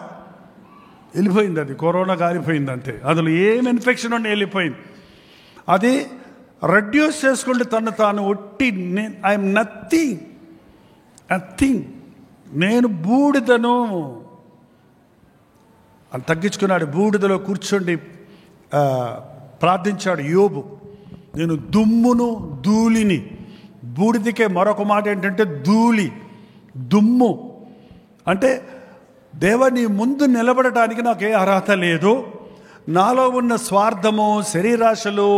వెళ్ళిపోయింది. అది కరోనా గారిపోయింది అంతే. అందులో ఏం ఇన్ఫెక్షన్ ఉండి వెళ్ళిపోయింది. అది రెడ్యూస్ చేసుకుంటే తను తాను ఒట్టి ఐఎమ్ నథింగ్, నేను బూడిదను అని తగ్గించుకున్నాడు. బూడిదలో కూర్చోండి ప్రార్థించాడు యోబు. నేను దుమ్మును ధూళిని. బూడిదకే మరొక మాట ఏంటంటే ధూళి, దుమ్ము. అంటే దేవా, నీ ముందు నిలబడటానికి నాకు ఏ అర్హత లేదు. నాలో ఉన్న స్వార్థము, శరీరాశలు,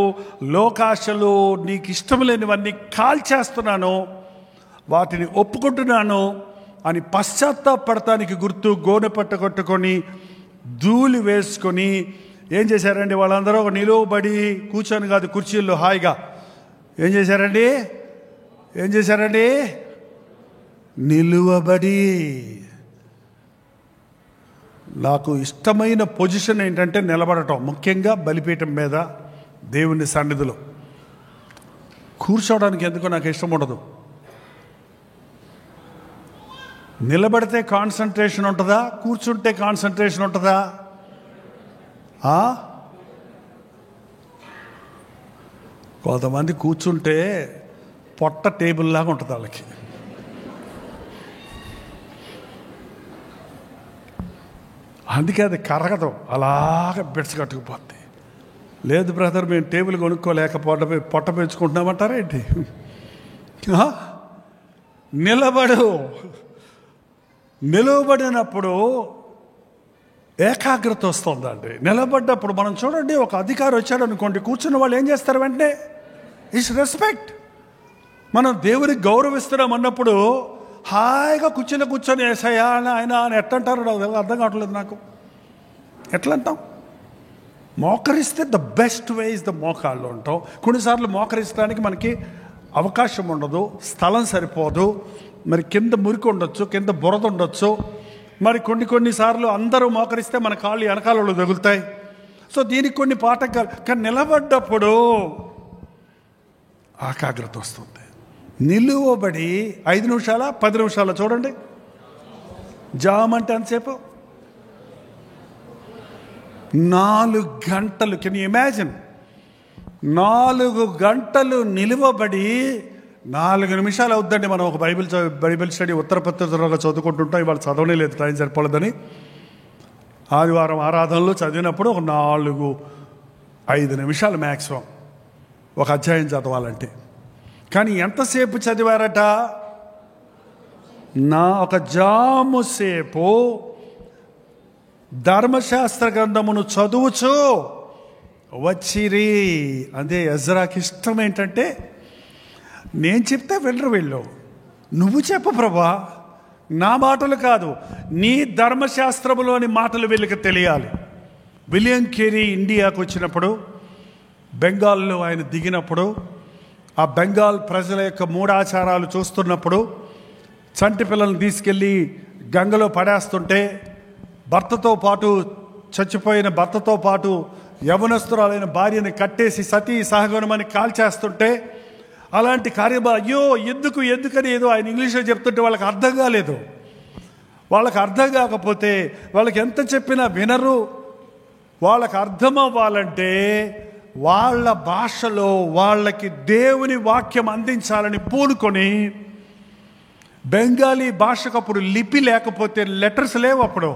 లోకాశలు, నీకు ఇష్టం లేనివన్నీ కాల్చేస్తున్నాను, వాటిని ఒప్పుకుంటున్నాను అని పశ్చాత్తాపడటానికి గుర్తు గోనెపట్ట కొట్టుకొని ధూళి వేసుకొని ఏం చేశారండి? వాళ్ళందరూ ఒక నిలువబడి కూర్చొని కాదు, కుర్చీల్లో హాయిగా ఏం చేశారండి? నిలువబడి. నాకు ఇష్టమైన పొజిషన్ ఏంటంటే నిలబడటం. ముఖ్యంగా బలిపీఠం మీద దేవుని సన్నిధిలో కూర్చోవడానికి ఎందుకో నాకు ఇష్టం ఉండదు. నిలబడితే కాన్సన్ట్రేషన్ ఉంటుందా? కూర్చుంటే కాన్సన్ట్రేషన్ ఉంటుందా? కొంతమంది కూర్చుంటే పొట్ట టేబుల్ లాగా ఉంటుంది వాళ్ళకి. అందుకే అది కరగదు, అలాగ బెడ్స్ కట్టుకుపోద్ది. లేదు బ్రదర్, మేము టేబుల్ కొనుక్కోలేక పొట్ట పెంచుకుంటున్నామంటారా ఏంటి? నిలబడినప్పుడు ఏకాగ్రత వస్తుందండి. నిలబడ్డప్పుడు మనం చూడండి, ఒక అధికారి వచ్చాడు అనుకోండి, కూర్చున్న వాళ్ళు ఏం చేస్తారు? వెంటనే ఇట్స్ రెస్పెక్ట్. మనం దేవునికి గౌరవిస్తున్నాం అన్నప్పుడు హాయిగా కుర్చీలో కూర్చొని ఏసయ్యా ఆయన అని ఎట్లంటారు అర్థం కావట్లేదు నాకు. ఎట్లా అంటాం? మోకరిస్తే the best way is the మోకాళ్ళు ఉంటాం. కొన్నిసార్లు మోకరించడానికి మనకి అవకాశం ఉండదు, స్థలం సరిపోదు, మరి కింద మురికి ఉండొచ్చు, కింద బురద ఉండొచ్చు, మరి కొన్నిసార్లు అందరూ మోకరిస్తే మన కాళ్ళు వెనకాలలో తగులుతాయి. సో దీనికి కొన్ని పాఠకాలు. కానీ నిలబడ్డప్పుడు ఏకాగ్రత వస్తుంది. నిలువబడి 5 నిమిషాల 10 నిమిషాల చూడండి, జామ్ అంటే అంతసేపు 4 గంటలు. Can you imagine? 4 గంటలు నిలువబడి 4 నిమిషాలు అవుద్దండి. మనం ఒక బైబిల్ స్టడీ ఉత్తరపత్రికగా చదువుకుంటుంటాం. ఇవాళ చదవనే లేదు, టైం సరిపోలేదని. ఆదివారం ఆరాధనలో చదివినప్పుడు ఒక 4-5 నిమిషాలు మ్యాక్సిమం ఒక అధ్యాయం చదవాలంటే. కానీ ఎంతసేపు చదివారట? ఒక జాము సేపు ధర్మశాస్త్ర గ్రంథమును చదువుచు వచ్చిరి. అదే ఎజ్రాకి ఇష్టం. ఏంటంటే నేను చెప్తే వెళ్ళరు వీళ్ళు, నువ్వు చెప్పు ప్రభా, నా మాటలు కాదు, నీ ధర్మశాస్త్రములోని మాటలు వీళ్ళకి తెలియాలి. విలియం కేరీ ఇండియాకు వచ్చినప్పుడు, బెంగాల్లో ఆయన దిగినప్పుడు, ఆ బెంగాల్ ప్రజల యొక్క మూఢాచారాలు చూస్తున్నప్పుడు, చంటి పిల్లల్ని తీసుకెళ్ళి గంగలో పడేస్తుంటే, భర్తతో పాటు చచ్చిపోయిన భర్తతో పాటు యవనస్తురాలైన భార్యని కట్టేసి సతీ సహగమని కాల్చేస్తుంటే, అలాంటి కార్యమా అయ్యో ఎందుకని ఏదో ఆయన ఇంగ్లీష్లో చెప్తుంటే వాళ్ళకి అర్థం కాలేదు. వాళ్ళకి అర్థం కాకపోతే వాళ్ళకి ఎంత చెప్పినా వినరు. వాళ్ళకి అర్థం అవ్వాలంటే వాళ్ళ భాషలో వాళ్ళకి దేవుని వాక్యం అందించాలని పూనుకొని, బెంగాలీ భాషకు అప్పుడు లిపి లేకపోతే, లెటర్స్ లేవు అప్పుడు,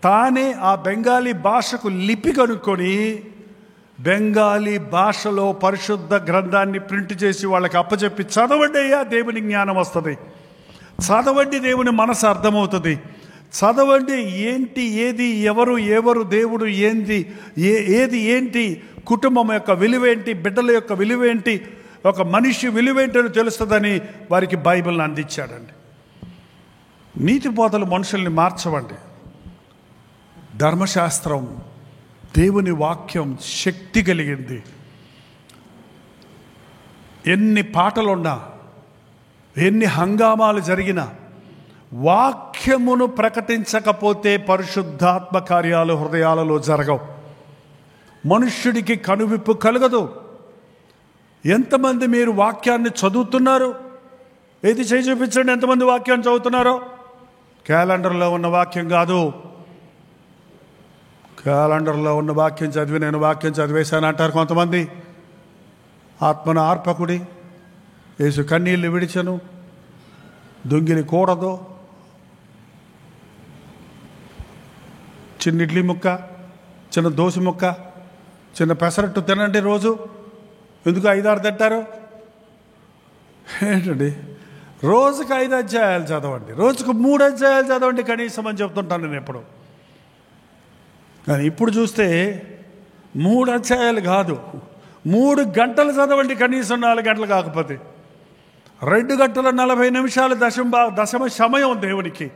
తానే ఆ బెంగాలీ భాషకు లిపి కనుక్కొని బెంగాలీ భాషలో పరిశుద్ధ గ్రంథాన్ని ప్రింట్ చేసి వాళ్ళకి అప్పచెప్పి, చదవండి అయ్యా దేవుని జ్ఞానం వస్తుంది, చదవండి దేవుని మనసు అర్థమవుతుంది, చదవండి ఏంటి ఏది ఎవరు దేవుడు ఏంటి కుటుంబం యొక్క విలువేంటి, బిడ్డల యొక్క విలువేంటి, ఒక మనిషి విలువేంటని తెలుస్తుందని వారికి బైబిల్ని అందించాడండి. నీతిబోధలు మనుషుల్ని మార్చవండి. ధర్మశాస్త్రం, దేవుని వాక్యం శక్తి కలిగింది. ఎన్ని పాటలున్నా, ఎన్ని హంగామాలు జరిగినా, వాక్యమును ప్రకటించకపోతే పరిశుద్ధాత్మ కార్యాలు హృదయాలలో జరగవు. మనుష్యుడికి కనువిప్పు కలగదు. ఎంతమంది మీరు వాక్యాన్ని చదువుతున్నారు? ఏది చేయి చూపించండి, ఎంతమంది వాక్యాన్ని చదువుతున్నారో. క్యాలెండర్లో ఉన్న వాక్యం కాదు. క్యాలెండర్లో ఉన్న వాక్యం చదివి నేను వాక్యం చదివేశాను అంటారు కొంతమంది. ఆత్మను ఆర్పకుడి, యేసు కన్నీళ్ళు విడిచెను, దొంగిలి కూడదు, చిన్న ఇడ్లీ ముక్క, చిన్న దోశ ముక్క, చిన్న పెసరట్టు తినండి రోజు. ఎందుకు 5-6 తింటారు ఏంటండి? రోజుకు 5 అధ్యాయాలు చదవండి, రోజుకు 3 అధ్యాయాలు చదవండి కనీసం అని చెప్తుంటాను నేను ఎప్పుడు. కానీ ఇప్పుడు చూస్తే 3 అధ్యాయాలు కాదు, 3 గంటలు చదవండి కనీసం, 4 గంటలు కాకపోతే 2 గంటల 40 నిమిషాలు దశమ సమయం దేవునికి.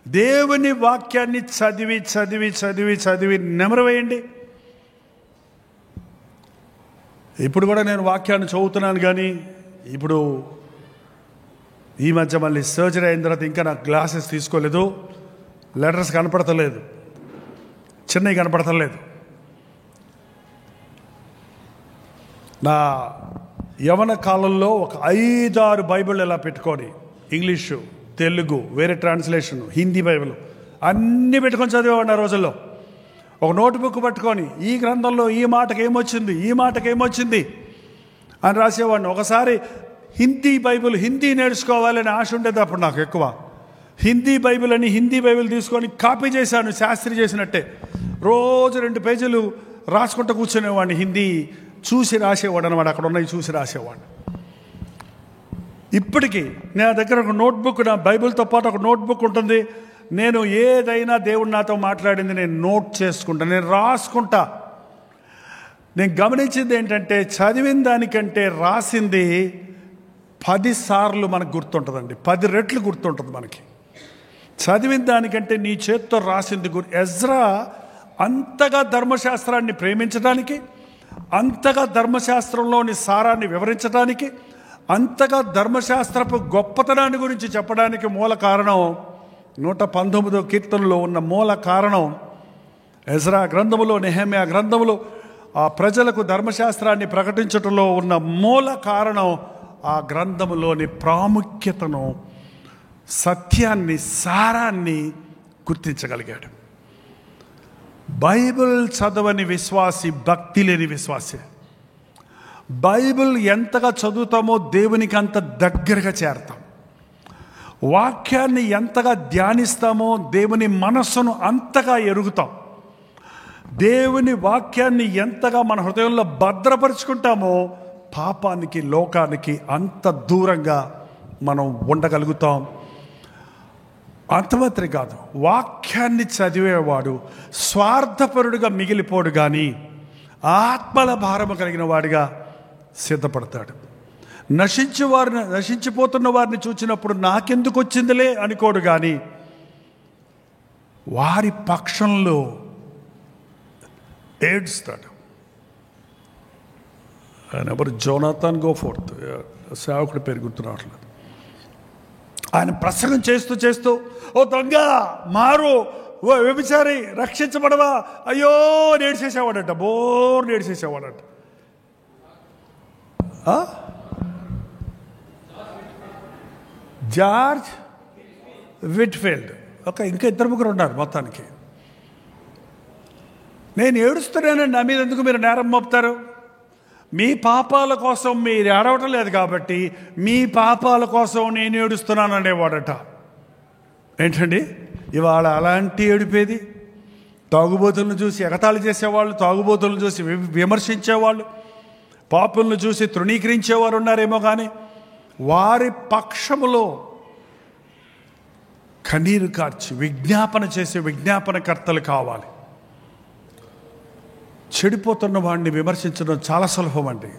దేవుని వాక్యాన్ని చదివి చదివి చదివి చదివి నెమరవేయండి. ఇప్పుడు కూడా నేను వాక్యాన్ని చదువుతున్నాను, కానీ ఇప్పుడు ఈ మధ్య మళ్ళీ సర్జరీ అయిన తర్వాత ఇంకా నాకు గ్లాసెస్ తీసుకోలేదు, లెటర్స్ కనపడతలేదు, చిన్నవి కనపడతలేదు. నా యవన కాలంలో ఒక 5-6 బైబిల్ ఇలా పెట్టుకొని, ఇంగ్లీషు, తెలుగు, వేరే ట్రాన్స్లేషన్, హిందీ బైబిల్ అన్నీ పెట్టుకొని చదివేవాడిని ఆ రోజుల్లో. ఒక నోట్బుక్ పట్టుకొని ఈ గ్రంథంలో ఈ మాటకి ఏమొచ్చింది అని రాసేవాడిని. ఒకసారి హిందీ బైబిల్, హిందీ నేర్చుకోవాలని ఆశ ఉండేది అప్పుడు నాకు ఎక్కువ. హిందీ బైబిల్ తీసుకొని కాపీ చేశాను, శాస్త్రి చేసినట్టే. రోజు 2 పేజీలు రాసుకుంటూ కూర్చునేవాడిని. హిందీ చూసి రాసేవాడు అనమాట, అక్కడ ఉన్నవి చూసి రాసేవాడిని. ఇప్పటికీ నా దగ్గర ఒక నోట్బుక్, నా బైబిల్తో పాటు ఒక నోట్బుక్ ఉంటుంది. నేను ఏదైనా దేవుడు నాతో మాట్లాడింది నేను నోట్ చేసుకుంటా, నేను రాసుకుంటా. నేను గమనించింది ఏంటంటే, చదివిన దానికంటే రాసింది 10 సార్లు మనకు గుర్తుంటుందండి, 10 రెట్లు గుర్తుంటుంది మనకి. చదివిన దానికంటే నీ చేత్తో రాసింది ఎజ్రా అంతగా ధర్మశాస్త్రాన్ని ప్రేమించడానికి, అంతగా ధర్మశాస్త్రంలోని సారాన్ని వివరించడానికి, అంతగా ధర్మశాస్త్రపు గొప్పతనాన్ని గురించి చెప్పడానికి మూల కారణం 119వ కీర్తనలో ఉన్న మూల కారణం, ఎజ్రా గ్రంథములో, నెహెమ్యా గ్రంథములో ఆ ప్రజలకు ధర్మశాస్త్రాన్ని ప్రకటించటంలో ఉన్న మూల కారణం ఆ గ్రంథములోని ప్రాముఖ్యతను, సత్యాన్ని, సారాన్ని గుర్తించగలిగాడు. బైబిల్ చదవని విశ్వాసి భక్తి లేని విశ్వాసి. బైబిల్ ఎంతగా చదువుతామో దేవునికి అంత దగ్గరగా చేరతాం. వాక్యాన్ని ఎంతగా ధ్యానిస్తామో దేవుని మనస్సును అంతగా ఎరుగుతాం. దేవుని వాక్యాన్ని ఎంతగా మన హృదయంలో భద్రపరుచుకుంటామో పాపానికి, లోకానికి అంత దూరంగా మనం ఉండగలుగుతాం. అంతమాత్రమే కాదు, వాక్యాన్ని చదివేవాడు స్వార్థపరుడుగా మిగిలిపోడు, కానీ ఆత్మల భారము కలిగిన వాడిగా సిద్ధపడతాడు. నశించిపోతున్న వారిని చూచినప్పుడు నాకెందుకు వచ్చిందిలే అనుకోడు, కానీ వారి పక్షంలో ఏడుస్తాడు. ఆయన ఎవరు? జోనాథన్ గోఫోర్త్, సేవకుడి పేరు గుర్తురావట్లేదు. ఆయన ప్రసంగం చేస్తూ ఓ దొంగ, మారు, ఓ వ్యభిచారి, రక్షించబడవా, అయ్యో నేడిచేసేవాడట, బోర్ నేడిచేసేవాడట. జార్జ్ విట్ఫీల్డ్, ఇంకా 2-3 ఉన్నారు మొత్తానికి. నేను ఏడుస్తున్నానండి, నా మీద ఎందుకు మీరు నేరం మోపుతారు? మీ పాపాల కోసం మీరు ఏడవటం లేదు కాబట్టి మీ పాపాల కోసం నేను ఏడుస్తున్నాను అనేవాడట. ఏంటండి ఇవాళ అలాంటి ఏడిపేది? తాగుబోతులను చూసి ఎగతాళి చేసేవాళ్ళు, తాగుబోతులను చూసి విమర్శించేవాళ్ళు, పాపులను చూసి తృణీకరించేవారు ఉన్నారేమో, కానీ వారి పక్షములో కన్నీరు కార్చి విజ్ఞాపన చేసే విజ్ఞాపనకర్తలు కావాలి. చెడిపోతున్న వాడిని విమర్శించడం చాలా సులభం అండి.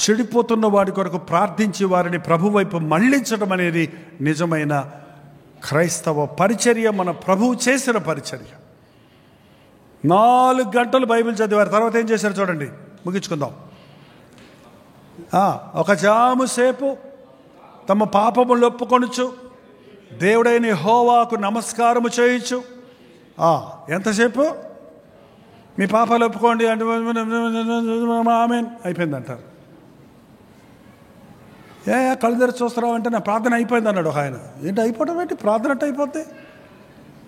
చెడిపోతున్న వాడి కొరకు ప్రార్థించి వారిని ప్రభు వైపు మళ్ళించడం అనేది నిజమైన క్రైస్తవ పరిచర్య, మన ప్రభువు చేసిన పరిచర్య. 4 గంటలు బైబిల్ చదివారు. తర్వాత ఏం చేశారు చూడండి, ముగించుకుందాం. ఒక జాము సేపు తమ పాపములు ఒప్పుకొనుచు దేవుడైన యెహోవాకు నమస్కారము చేయొచ్చు. ఎంతసేపు? మీ పాపాలు ఒప్పుకోండి అంటే ఆమేన్ అయిపోయింది అంటారు. కళ్ళు తెరిచి చూస్తున్నావు అంటే నా ప్రార్థన అయిపోయింది అన్నాడు ఒక ఆయన. ఏంటి అయిపోవడం ఏంటి? ప్రార్థన అంటే అయిపోద్ది?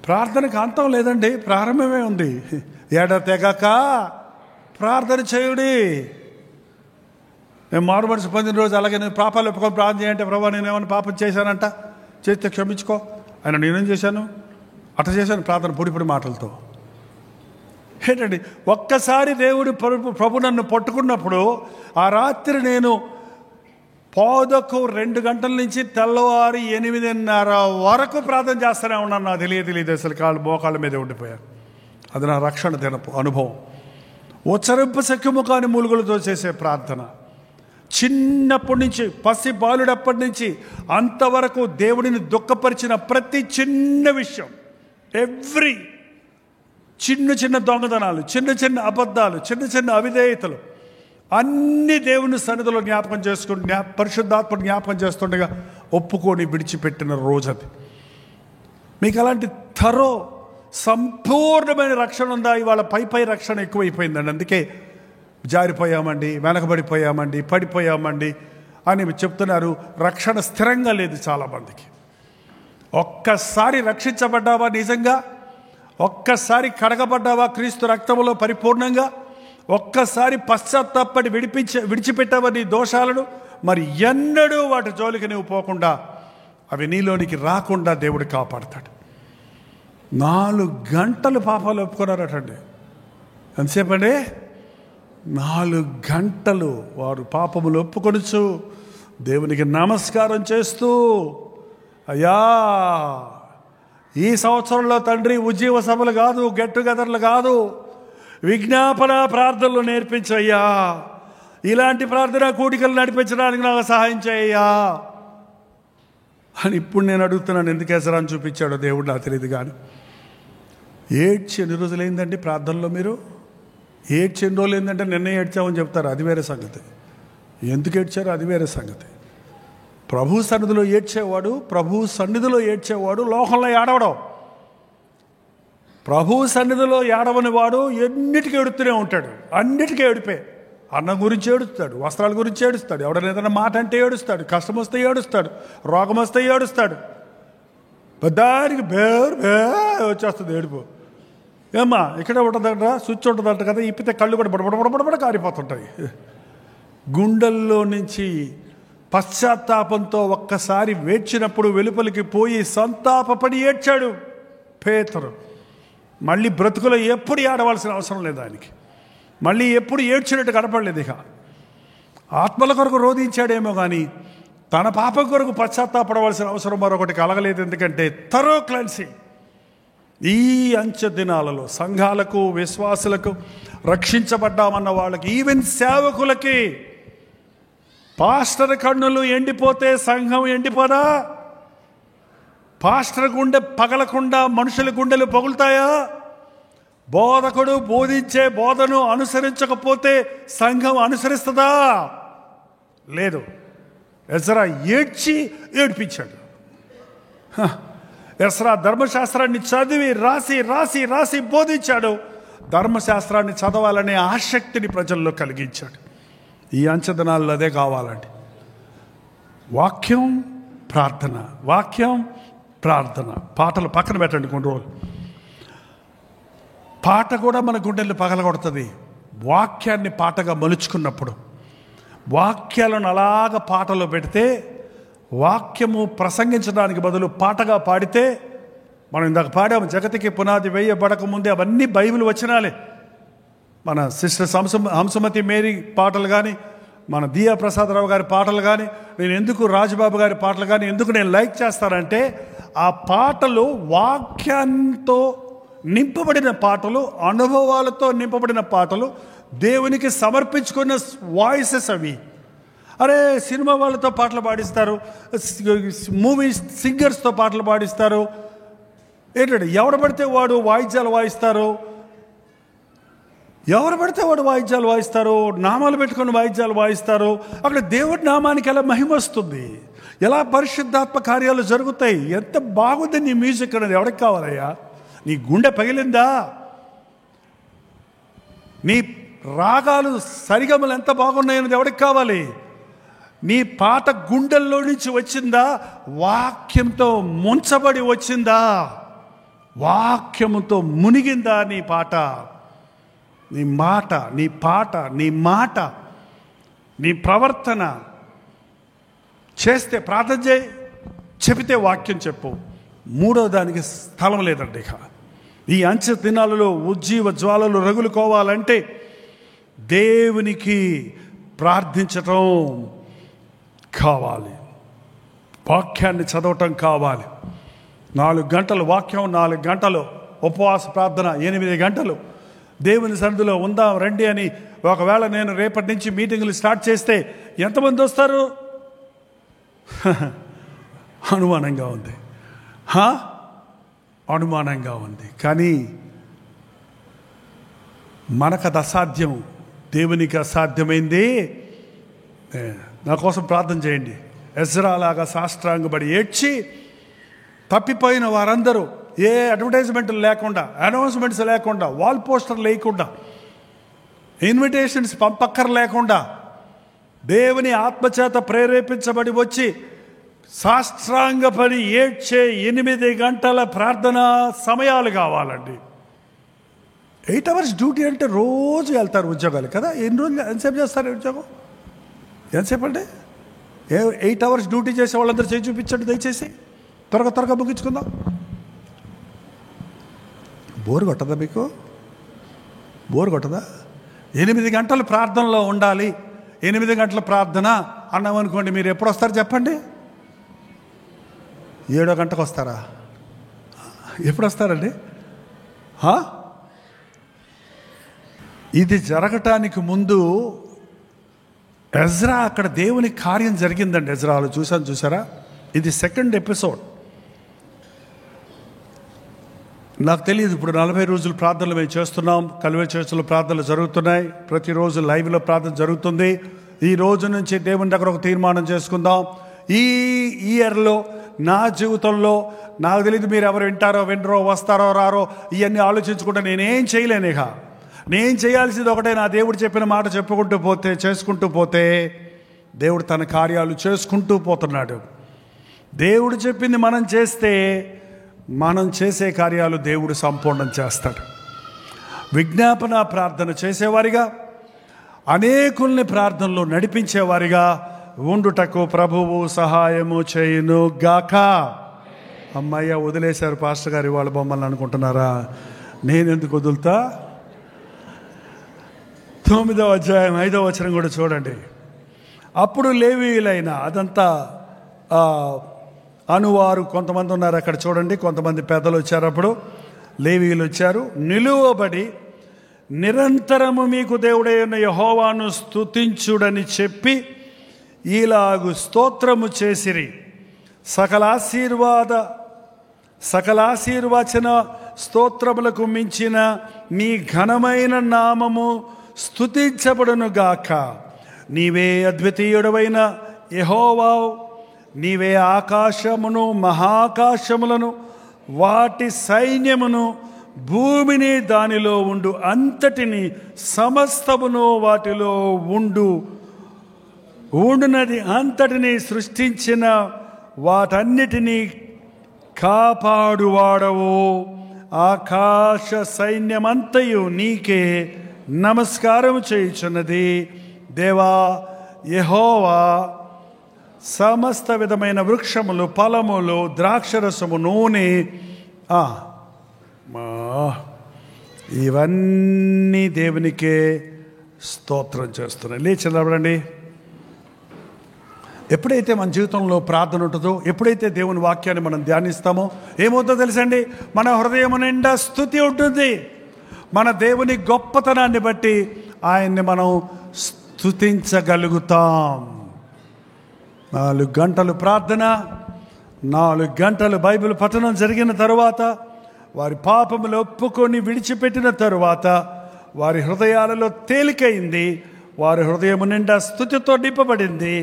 ప్రార్థనకు అంతం లేదండి, ప్రారంభమే ఉంది. ఎడతెగక ప్రార్థన చేయుడి. నేను మారు మనసు పొందిన రోజు అలాగే నేను పాపాలు ఒప్పుకొని ప్రార్థన చేయంటే, ప్రభా నేను ఏమైనా పాపం చేశానంట, చేస్తే క్షమించుకో. ఆయన నేనేం చేశాను? అట్లా చేశాను ప్రార్థన పొడి మాటలతో. ఏంటండి, ఒక్కసారి దేవుడు ప్రభు నన్ను పట్టుకున్నప్పుడు ఆ రాత్రి నేను 2 గంటల నుంచి తెల్లవారి 8:30 వరకు ప్రార్థన చేస్తూనే ఉన్నాను. నాకు తెలియదు అసలు మోకాళ్ళ మీదే ఉండిపోయాను. అది నా రక్షణ అనుభవం. ఉచ్చరింపు శక్యము కాని మూలుగులతో చేసే ప్రార్థన. చిన్నప్పటి నుంచి, పసి బాలుడప్పటి నుంచి అంతవరకు దేవుడిని దుఃఖపరిచిన ప్రతి చిన్న విషయం, ఎవ్రీ చిన్న దొంగతనాలు, చిన్న అబద్ధాలు, చిన్న అవిధేయతలు అన్ని దేవుని సన్నిధిలో జ్ఞాపకం చేసుకుని, పరిశుద్ధాత్మ జ్ఞాపకం చేస్తుండగా ఒప్పుకొని విడిచిపెట్టిన రోజు అది. మీకు అలాంటి సంపూర్ణమైన రక్షణ ఉందా? ఇవాళ పై రక్షణ ఎక్కువైపోయిందండి. అందుకే జారిపోయామండి, వెనకబడిపోయామండి, పడిపోయామండి అని చెప్తున్నారు. రక్షణ స్థిరంగా లేదు చాలామందికి. ఒక్కసారి రక్షించబడ్డావా నిజంగా? ఒక్కసారి కడగబడ్డావా క్రీస్తు రక్తములో పరిపూర్ణంగా? ఒక్కసారి పశ్చాత్తాపడి విడిచిపెట్టావా నీ దోషాలను? మరి ఎన్నడూ వాటి జోలికి నువ్వు పోకుండా, అవి నీలోనికి రాకుండా దేవుడు కాపాడుతాడు. 4 గంటలు పాపాలు ఒప్పుకున్నారటండి. ఎంతసేపు అండి? 4 గంటలు వారు పాపములు ఒప్పుకొనుచు దేవునికి నమస్కారం చేస్తూ, అయ్యా ఈ సంవత్సరంలో తండ్రి ఉజ్జీవ సభలు కాదు, గెట్ టుగెదర్లు కాదు, విజ్ఞాపన ప్రార్థనలు నేర్పించయ్యా, ఇలాంటి ప్రార్థన కూడికలు నడిపించడానికి నాకు సహాయం చేయయ్యా అని ఇప్పుడు నేను అడుగుతున్నాను. ఎందుకు ఎసరాన్ని చూపించాడో దేవుడు నాకు తెలియదు. కానీ ఏడ్చి ఎన్ని రోజులైందండి ప్రార్థనలో? మీరు ఏడ్చి ఎన్ని రోజులు ఏంటంటే నిన్న ఏడ్చామని చెప్తారు, అది వేరే సంగతి. ఎందుకు ఏడ్చారో అది వేరే సంగతి. ప్రభు సన్నిధిలో ఏడ్చేవాడు లోకంలో ఏడవడం. ప్రభు సన్నిధిలో ఏడవని వాడు ఎన్నిటికీ ఏడుస్తూనే ఉంటాడు. అన్నిటికీ ఏడిపే. అన్నం గురించి ఏడుస్తాడు, వస్త్రాల గురించి ఏడుస్తాడు, ఎవడైనా ఏదైనా మాట అంటే ఏడుస్తాడు, కష్టం వస్తే ఏడుస్తాడు, రోగం వస్తే ఏడుస్తాడు. పెద్దానికి వచ్చేస్తుంది ఏడుపు. ఏమ్మా ఇక్కడే ఉంటుందంట, స్విచ్ ఉంటుందంట కదా, ఇప్పితే కళ్ళు కూడా బడబడబడబడ కారిపోతుంటాయి. గుండెల్లో నుంచి పశ్చాత్తాపంతో ఒక్కసారి వేడ్చినప్పుడు వెలుపలికి పోయి సంతాపపడి ఏడ్చాడు పేతురు. మళ్ళీ బ్రతుకులో ఎప్పుడు ఏడవలసిన అవసరం లేదు ఆయనకి. మళ్ళీ ఎప్పుడు ఏడ్చినట్టు కనపడలేదు. ఇక ఆత్మల కొరకు రోధించాడేమో కానీ తన పాపం కొరకు పశ్చాత్తాపడవలసిన అవసరం మరొకటి కలగలేదు. ఎందుకంటే థరో క్లెన్సింగ్. ఈ అంచె దినాలలో సంఘాలకు, విశ్వాసులకు, రక్షించబడ్డామన్న వాళ్ళకి, ఈవెన్ సేవకులకి పాస్టర్ కన్నులు ఎండిపోతే సంఘం ఎండిపోదా? పాస్టర్ గుండె పగలకుండా మనుషుల గుండెలు పగులుతాయా? బోధకుడు బోధించే బోధను అనుసరించకపోతే సంఘం అనుసరిస్తుందా? లేదు. ఎజ్రా ఏడ్పించాడు. ఎజ్రా ధర్మశాస్త్రాన్ని చదివి రాసి రాసి రాసి బోధించాడు. ధర్మశాస్త్రాన్ని చదవాలనే ఆసక్తిని ప్రజల్లో కలిగించాడు. ఈ అంచెదనాల్లో అదే కావాలండి. వాక్యం ప్రార్థన. పాటలు పక్కన పెట్టండి కొన్ని రోజులు. పాట కూడా మన గుండెలు పగలగొడుతుంది. వాక్యాన్ని పాటగా మలుచుకున్నప్పుడు, వాక్యాలను అలాగ పాటలో పెడితే, వాక్యము ప్రసంగించడానికి బదులు పాటగా పాడితే, మనం ఇందాక పాడాము, జగతికి పునాది వేయబడక ముందే అవన్నీ బైబిల్ వచనాలే. మన సిస్టర్ హంసమతి మేరీ పాటలు కానీ, మన దియా ప్రసాదరావు గారి పాటలు కానీ, నేను ఎందుకు రాజబాబు గారి పాటలు కానీ ఎందుకు నేను లైక్ చేస్తానంటే, ఆ పాటలు వాక్యంతో నింపబడిన పాటలు, అనుభవాలతో నింపబడిన పాటలు, దేవునికి సమర్పించుకున్న వాయిసెస్ అవి. అరే సినిమా వాళ్ళతో పాటలు పాడిస్తారు, మూవీ సింగర్స్తో పాటలు పాడిస్తారు. ఏంటంటే ఎవడు పడితే వాడు వాయిద్యాలు వాయిస్తారు, నామాలు పెట్టుకుని వాయిద్యాలు వాయిస్తారు. అక్కడ దేవుడి నామానికి ఎలా మహిమ వస్తుంది, ఎలా పరిశుద్ధాత్మ కార్యాలు జరుగుతాయి. ఎంత బాగుంది నీ మ్యూజిక్ అనేది ఎవరికి కావాలయ్యా? నీ గుండె పగిలిందా? నీ రాగాలు సరిగమలు ఎంత బాగున్నాయన్నది ఎవరికి కావాలి? నీ పాట గుండెల్లో నుంచి వచ్చిందా? వాక్యంతో ముంచబడి వచ్చిందా? వాక్యముతో మునిగిందా నీ పాట? నీ మాట, నీ ప్రవర్తన చేస్తే ప్రార్థన చేయి, చెబితే వాక్యం చెప్పు. మూడో దానికి స్థలం లేదండి. ఇక ఈ అంచె దినాలలో ఉజ్జీవ జ్వాలలు రగులుకోవాలంటే దేవునికి ప్రార్థించటం కావాలి, వాక్యాన్ని చదవటం కావాలి. 4 గంటలు వాక్యం, 4 గంటలు ఉపవాస ప్రార్థన, 8 గంటలు దేవుని సన్నిధిలో ఉందాం రండి అని ఒకవేళ నేను రేపటి నుంచి మీటింగులు స్టార్ట్ చేస్తే ఎంతమంది వస్తారు? అనుమానంగా ఉంది. కానీ మనకు అది అసాధ్యం, దేవునికి అసాధ్యమైంది. నా కోసం ప్రార్థన చేయండి. ఎజ్రా లాగా సాష్టాంగపడి ఏడ్చి, తప్పిపోయిన వారందరూ ఏ అడ్వర్టైజ్మెంట్లు లేకుండా, అనౌన్స్మెంట్స్ లేకుండా, వాల్ పోస్టర్ లేకుండా, ఇన్విటేషన్స్ పంపక్కర్ లేకుండా, దేవుని ఆత్మచేత ప్రేరేపించబడి వచ్చి సాష్టాంగపడి ఏడ్చే 8 గంటల ప్రార్థన సమయాలు కావాలండి. 8 hours డ్యూటీ అంటే రోజు వెళ్తారు ఉద్యోగాలు కదా. ఎన్ని రోజులు ఎంతసేపు చేస్తారు ఉద్యోగం? ఎంతసేపు అంటే 8 hours డ్యూటీ చేసే వాళ్ళందరూ చేయి చూపించండి దయచేసి. త్వరగా ముగించుకుందాం. బోర్ కొట్టదా మీకు? 8 గంటలు ప్రార్థనలో ఉండాలి. 8 గంటల ప్రార్థన అన్నామనుకోండి, మీరు ఎప్పుడు వస్తారు చెప్పండి? 7వ గంటకు వస్తారా? ఎప్పుడు వస్తారండి? ఇది జరగటానికి ముందు ఎజ్రా అక్కడ దేవుని కార్యం జరిగిందండి. ఎజ్రాలో చూసారా? ఇది 2nd ఎపిసోడ్. నాకు తెలియదు, ఇప్పుడు 40 రోజులు ప్రార్థనలు మేము చేస్తున్నాం. కల్వరి చర్చిలో ప్రార్థనలు జరుగుతున్నాయి, ప్రతిరోజు లైవ్లో ప్రార్థన జరుగుతుంది. ఈ రోజు నుంచి దేవుని దగ్గర ఒక తీర్మానం చేసుకుందాం. ఈ ఇయర్లో నా జీవితంలో నాకు తెలియదు మీరు ఎవరు వింటారో వినరో వస్తారో రారో ఇవన్నీ ఆలోచించుకుంటా నేనేం చేయలేను. ఇక నేను చేయాల్సింది ఒకటే, నా దేవుడు చెప్పిన మాట చెప్పుకుంటూ పోతే, చేసుకుంటూ పోతే దేవుడు తన కార్యాలు చేసుకుంటూ పోతున్నాడు. దేవుడు చెప్పింది మనం చేస్తే మనం చేసే కార్యాలు దేవుడు సంపూర్ణం చేస్తాడు. విజ్ఞాపన ప్రార్థన చేసేవారిగా, అనేకుల్ని ప్రార్థనలో నడిపించేవారిగా ఉండుటకు ప్రభువు సహాయము చేయును గాక. అమ్మయ్య వదిలేశారు పాస్టర్ గారు వాళ్ళ బొమ్మల్ని అనుకుంటున్నారా? నేనెందుకు వదులుతా? 9వ అధ్యాయం 5వ వచనం కూడా చూడండి. అప్పుడు లేవీయులైన, అదంతా అనువారు కొంతమంది ఉన్నారు అక్కడ చూడండి, కొంతమంది పెద్దలు వచ్చారు. అప్పుడు లేవీయులు వచ్చారు, నిలువబడి నిరంతరము మీకు దేవుడైన యెహోవాను స్తుతించుడని చెప్పి ఈలాగు స్తోత్రము చేసిరి. సకలాశీర్వచన స్తోత్రములకు మించిన మీ ఘనమైన నామము స్తుతించబడును గాక. నీవే అద్వితీయుడవైన యెహోవావు, నీవే ఆకాశమును మహాకాశములను వాటి సైన్యమును భూమిని దానిలో ఉండు అంతటిని సమస్తమును వాటిలో ఉండునది అంతటిని సృష్టించిన వాటన్నిటినీ కాపాడువాడవు. ఆకాశ సైన్యమంతయు నీకే నమస్కారం చేయుచున్నది. దేవా యెహోవా, సమస్త విధమైన వృక్షములు, ఫలములు, ద్రాక్షరసము, నూనె, ఇవన్నీ దేవునికే స్తోత్రం చేస్తున్నాయి. లేచి నిలబడండి. ఎప్పుడైతే మన జీవితంలో ప్రార్థన ఉంటుందో, ఎప్పుడైతే దేవుని వాక్యాన్ని మనం ధ్యానిస్తామో ఏమవుతుందో తెలుసండి, మన హృదయం నిండా స్తుతి ఉంటుంది. మన దేవుని గొప్పతనాన్ని బట్టి ఆయన్ని మనం స్తుతించగలుగుతాం. 4 గంటలు ప్రార్థన, 4 గంటలు బైబిల్ పఠనం జరిగిన తరువాత, వారి పాపములు ఒప్పుకొని విడిచిపెట్టిన తరువాత వారి హృదయాలలో తేలికైంది. వారి హృదయం నిండా స్తుతితో నింపబడింది.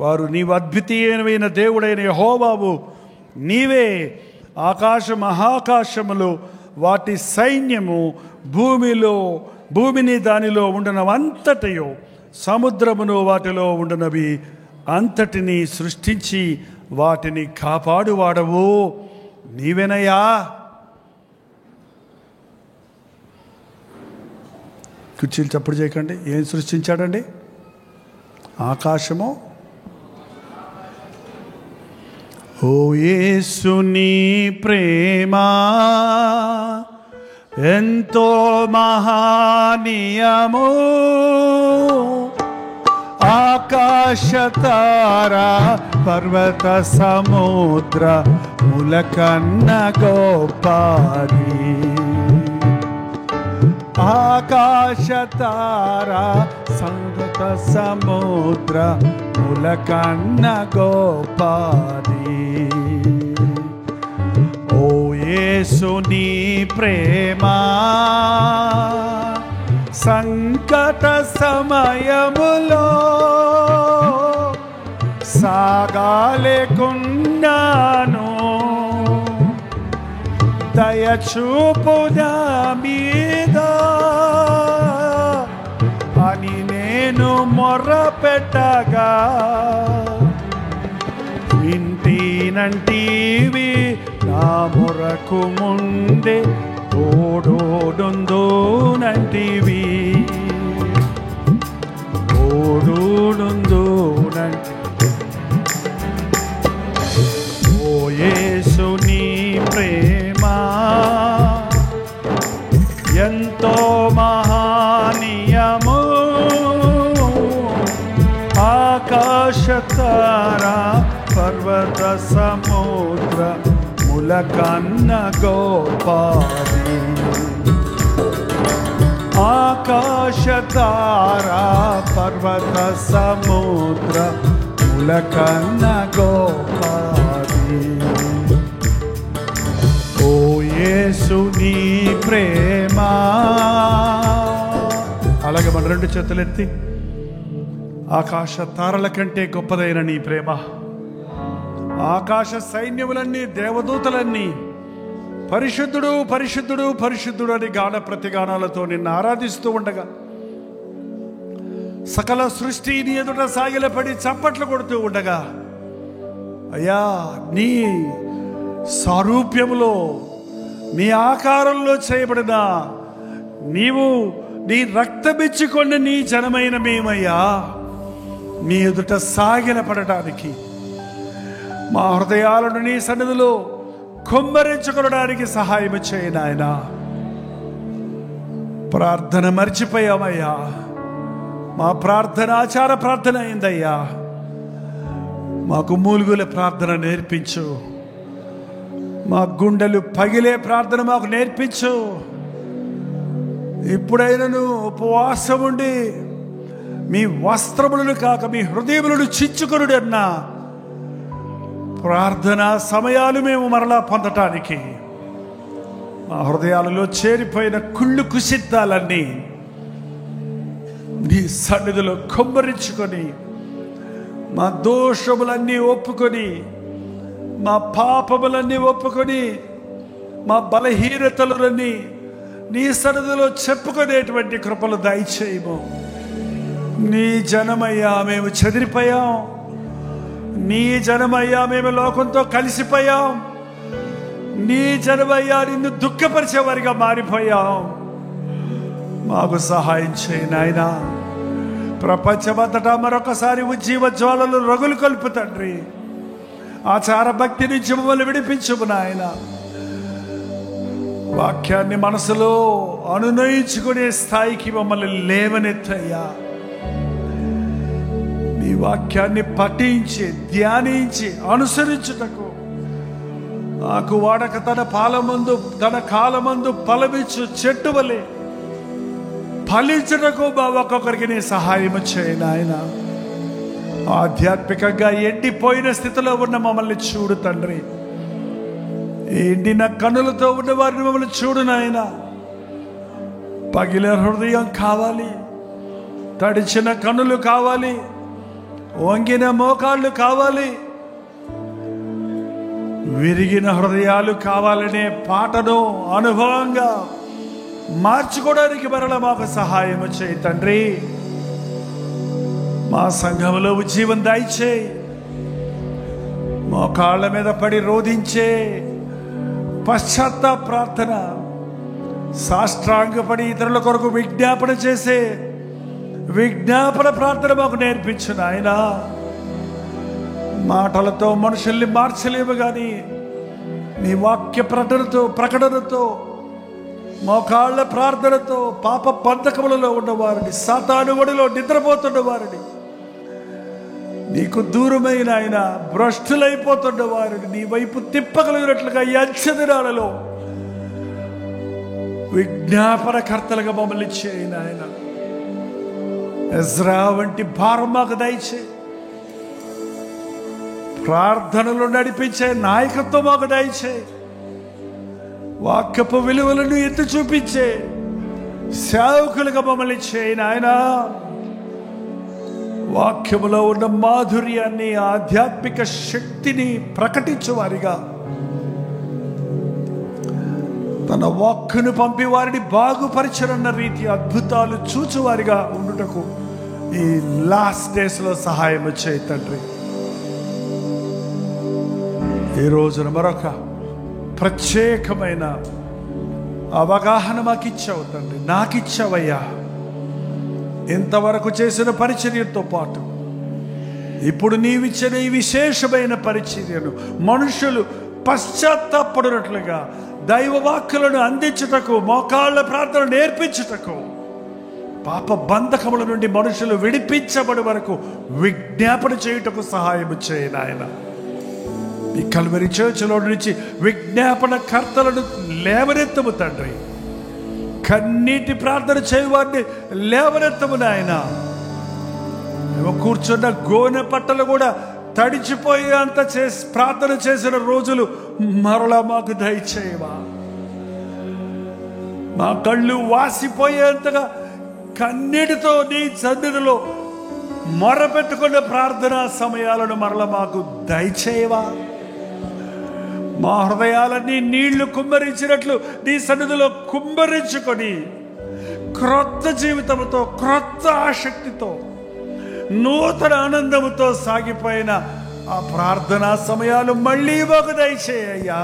వారు నీవు అద్వితీయమైన దేవుడైన యెహోవావు, నీవే ఆకాశ మహాకాశములు వాటి సైన్యము, భూమిని దానిలో ఉండునవంతటయు, సముద్రమును వాటిలో ఉండునవి అంతటిని సృష్టించి వాటిని కాపాడువాడవు నీవేనయ్యా. కుర్చీలు చప్పుడు చేయకండి. ఏం సృష్టించాడండి? ఆకాశము. ఓ యేసు నీ ప్రేమ ఎంతో మహానీయము, ఆకాశ తారా పర్వత సముద్ర ములకన్న గోపాది. ఆకాశ తారా సంగత సముద్ర ములకన్న గోపాది. ఓ యేసు నీ ప్రేమ సంకట సమయములో సాగాలేకున్నాను, దయచూపునా మీద అని నేను మొర్రపెట్టగా, వింటినంటివి నా మొరకు ముందే ఓడోడుందోనంటివి, ఓడోడుందోనంటి. ఓ యేసు నీ ప్రేమ ఎంతో మహానీయము, ఆకాశ తారా పర్వత సముద్ర ములకన్న గోపాది. ఆకాశ తారా పర్వత సముద్ర ములకన్న గోపాది. ఓ యేసు నీ ప్రేమ. అలాగే మన 2 చేతులెత్తి, ఆకాశ తారల కంటే గొప్పదైన నీ ప్రేమ, ఆకాశ సైన్యములన్నీ, దేవదూతలన్నీ పరిశుద్ధుడు పరిశుద్ధుడు పరిశుద్ధుడు అని గాన ప్రతిగానాలతో నిన్ను ఆరాధిస్తూ ఉండగా, సకల సృష్టి నీ ఎదుట సాగిలపడి చప్పట్లు కొడుతూ ఉండగా, అయ్యా నీ సారూప్యములో, నీ ఆకారంలో చేయబడిన నీవు నీ రక్తమిచ్చుకొని నీ జనమైన మేమయ్యా నీ ఎదుట సాగిలపడటానికి, మా హృదయాలను నీ సన్నిధిలో కుమ్మరించుకొనడానికి సహాయం చేయి నాయన. ప్రార్థన మర్చిపోయామయ్యా. మా ప్రార్థన ఆచార ప్రార్థన అయిందయ్యా. మాకు మూలుగుల ప్రార్థన నేర్పించు. మా గుండెలు పగిలే ప్రార్థన మాకు నేర్పించు. ఇప్పుడైనను ఉపవాసం ఉండి మీ వస్త్రములను కాక మీ హృదయములను చించుకొనుడి అన్నా ప్రార్థనా సమయాలు మేము మరలా పొందటానికి మా హృదయాలలో చేరిపోయిన కుళ్ళు కుసిద్దాలన్నీ నీ సన్నిధిలో కుమ్మరించుకొని, మా దోషములన్నీ ఒప్పుకొని, మా పాపములన్నీ ఒప్పుకొని, మా బలహీనతలన్నీ నీ సన్నిధిలో చెప్పుకునేటువంటి కృపలు దయచేయము. నీ జనమయ్యా మేము చెదిరిపోయాం. నీ జనమయ్యా మేము లోకంతో కలిసిపోయాం. నీ జనమయ్యా నిన్ను దుఃఖపరిచేవారిగా మారిపోయాం. మాకు సహాయం చేయి నాయన. ప్రపంచమంతటా మరొకసారి ఉజ్జీవ జ్వాలలు రగులు కలుపు తండ్రి. ఆచార భక్తి నుంచి మమ్మల్ని విడిపించుము నాయన. వాక్యాన్ని మనసులో అనునయించుకునే స్థాయికి మమ్మల్ని లేవనెత్తయ్యా. నీ వాక్యాన్ని పఠించి ధ్యానించి అనుసరించుటకు నాకు వాడక తన కాలమందు ఫలమిచ్చు చెట్టు వలె ఫలించుటకు మా ఒక్కొక్కరికి నీ సహాయం చేయి నాయన. ఆధ్యాత్మికంగా ఎండిపోయిన స్థితిలో ఉన్న మమ్మల్ని చూడు తండ్రి. ఎండిన కన్నులతో ఉన్న వారిని మమ్మల్ని చూడు నాయన. పగిలిన హృదయం కావాలి, తడిచిన కన్నులు కావాలి, వంగిన మోకాళ్ళు కావాలి, విరిగిన హృదయాలు కావాలనే పాటను అనుభవంగా మార్చుకోవడానికి మరల మాకు సహాయం చేయి తండ్రి. మా సంఘంలో ఉజ్జీవం దయచేయి. మోకాళ్ళ మీద పడి రోధించే పశ్చాత్తాప ప్రార్థన, సాష్టాంగపడి ఇతరుల కొరకు విజ్ఞాపన చేసే విజ్ఞాపన ప్రార్థన మాకు నేర్పించు నాయన. మాటలతో మనుషుల్ని మార్చలేము కానీ నీ వాక్య ప్రకటనతో మోకాళ్ళ ప్రార్థనతో పాప బంధకములలో ఉన్నవారిని, సాతాను ఒడిలో నిద్రపోతున్న వారిని, నీకు దూరమైన ఆయన భ్రష్టులైపోతున్న వారిని నీ వైపు తిప్పగలిగినట్లుగా ఈ అంచె దినాలలో విజ్ఞాపనకర్తలుగా మమ్మల్ని చేయి నాయన. ఎజ్రా వంటి భారం మాకు దయచేయి. ప్రార్థనలు నడిపించే నాయకత్వం మాకు దయచేయి. వాక్యపు విలువలను ఎత్తి చూపించే సేవకులుగా మమ్మల్ని చేయి నాయన. వాక్యములో ఉన్న మాధుర్యాన్ని, ఆధ్యాత్మిక శక్తిని ప్రకటించువారిగా, తన వాక్కును పంపి వారిని బాగుపరచరన్న రీతి అద్భుతాలు చూచువారిగా ఉండుటకు ఈ లాస్ట్ డేస్లో సహాయం చేయి తండ్రి. ఈ రోజున మరొక ప్రత్యేకమైన అవగాహన మాకు ఇచ్చావు తండ్రి, నాకు ఇచ్చావయ్యా. ఇంతవరకు చేసిన పరిచర్యతో పాటు ఇప్పుడు నీవిచ్చిన ఈ విశేషమైన పరిచర్యను మనుషులు పశ్చాత్తాపడినట్లుగా దైవ వాక్కులను అందించుటకు, మోకాళ్ళ ప్రార్థన నేర్పించుటకు, పాప బంధకముల నుండి మనుషులు విడిపించబడి వరకు విజ్ఞాపన చేయుటకు సహాయం చేయి నాయన. ఈ కల్వరి చర్చిలో నుంచి విజ్ఞాపన కర్తలను లేవనెత్తము తండ్రి. కన్నీటి ప్రార్థన చేయవారిని లేవనెత్తము నాయన. మేము కూర్చున్న గోనె పట్టలు కూడా తడిచిపోయేంత ప్రార్థన చేసిన రోజులు మరలా మాకు దయచేయవా. మా కళ్ళు వాసిపోయేంతగా కన్నీటితో నీ సన్నిధిలో మొరపెట్టుకున్న ప్రార్థనా సమయాలను మరలా మాకు దయచేయవా. మా హృదయాలన్నీ నీళ్లు కుమ్మరించినట్లు నీ సన్నిధిలో కుమ్మరించుకొని క్రొత్త జీవితంతో, క్రొత్త ఆసక్తితో, నూతన ఆనందముతో సాగిపోయిన ఆ ప్రార్థనా సమయాలు మళ్ళీ మాకు దయచేయ్యా.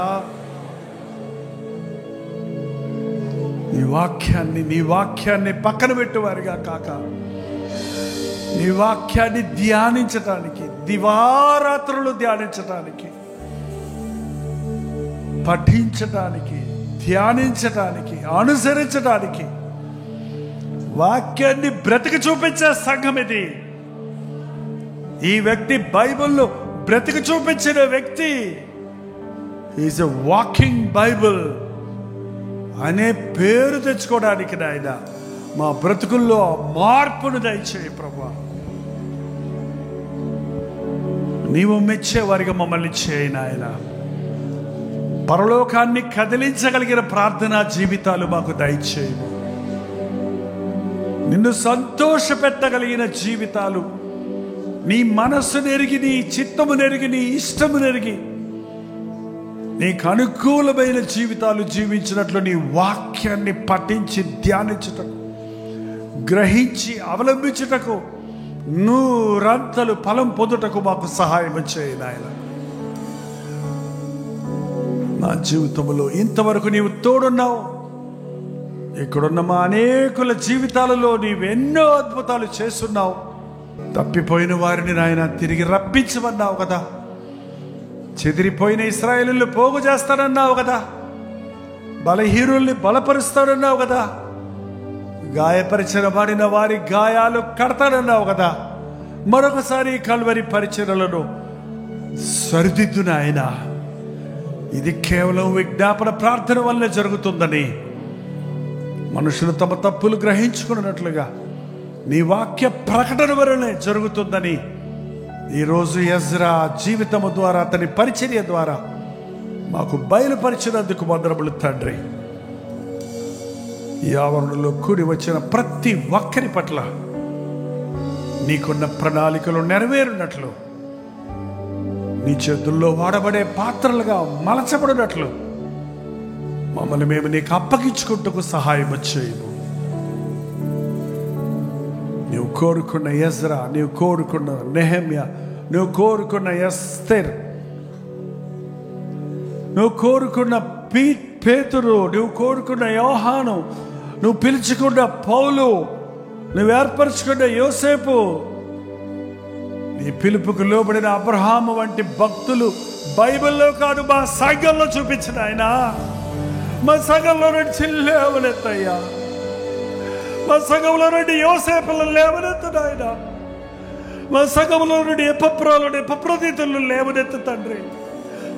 నీ వాక్యాన్ని పక్కన పెట్టువారుగా కాక, నీ వాక్యాన్ని ధ్యానించటానికి, దివారాత్రులు ధ్యానించటానికి, పఠించటానికి, ధ్యానించటానికి, అనుసరించటానికి, వాక్యాన్ని బ్రతికి చూపించే సంఘం ఇది. ఈ వ్యక్తి బైబిల్లో బ్రతికి చూపించిన వ్యక్తి. ఈజ్ ఎ వాకింగ్ బైబిల్ అనే పేరు తెచ్చుకోవడానికి నాయన మా బ్రతుకుల్లో మార్పును దయచేయి ప్రభువా. నీవు మెచ్చేవారిగా మమ్మల్ని చేయి నాయన. పరలోకాన్ని కదిలించగలిగిన ప్రార్థనా జీవితాలు మాకు దయచేయి. నిన్ను సంతోష పెట్టగలిగిన జీవితాలు, నీ మనస్సు నెరిగి, నీ చిత్తము నెరిగి, నీ ఇష్టము నెరిగి, నీకు అనుకూలమైన జీవితాలు జీవించినట్లు నీ వాక్యాన్ని పఠించి ధ్యానించుటకు, గ్రహించి అవలంబించుటకు, నూరంతలు ఫలం పొందుటకు మాకు సహాయం చేయి నాయన. నా జీవితంలో ఇంతవరకు నీవు తోడున్నావు. ఇక్కడున్న మా అనేకుల జీవితాలలో నీవెన్నో అద్భుతాలు చేస్తున్నావు. తప్పిపోయిన వారిని నాయన తిరిగి రప్పించమన్నావు కదా. చెదిరిపోయిన ఇశ్రాయేలును పోగు చేస్తానన్నావు కదా. బలహీనుల్ని బలపరుస్తానన్నావు కదా. గాయపరిచబడిన వారి గాయాలు కడతానన్నావు కదా. మరొకసారి కల్వరి పరిచర్యలను సరిదిద్దు నాయన. ఇది కేవలం విజ్ఞాపన ప్రార్థన వల్లే జరుగుతుందని, మనుషులు తమ తప్పులు గ్రహించుకున్నట్లుగా నీ వాక్య ప్రకటన వలనే జరుగుతుందని ఈరోజు ఎజ్రా జీవితము ద్వారా, అతని పరిచర్య ద్వారా మాకు బయలుపరిచినందుకు వందనములు తండ్రి. ఈ ఆవరణలో కూడి వచ్చిన ప్రతి ఒక్కరి పట్ల నీకున్న ప్రణాళికలు నెరవేరునట్లు, నీ చేతుల్లో వాడబడే పాత్రలుగా మలచబడినట్లు మమ్మల్ని మేము నీకు అప్పగించుకుంటూ సహాయం చేయము. నువ్వు కోరుకున్న ఎజ్రా, నువ్వు కోరుకున్న నెహెమ్యా, నువ్వు కోరుకున్న ఎస్తేర్, నువ్వు కోరుకున్న పేతురు, నువ్వు కోరుకున్న యోహాను, నువ్వు పిలుచుకున్న పౌలు, నువ్వు ఏర్పరచుకున్న యోసేపు, నీ పిలుపుకు లోబడిన అబ్రహాము వంటి భక్తులు బైబిల్లో కాదు మా సంఘంలో చూపించిన ఆయన. మా సంఘంలో నుంచి లేవనెత్తయ్యా. మా సంఘంలో నుండి యోసేపులను లేవనెత్తు ఆయన. మా సంఘంలో నుండి ఎపప్రాలను, ఎపప్రదీతులను లేవనెత్తు తండ్రి.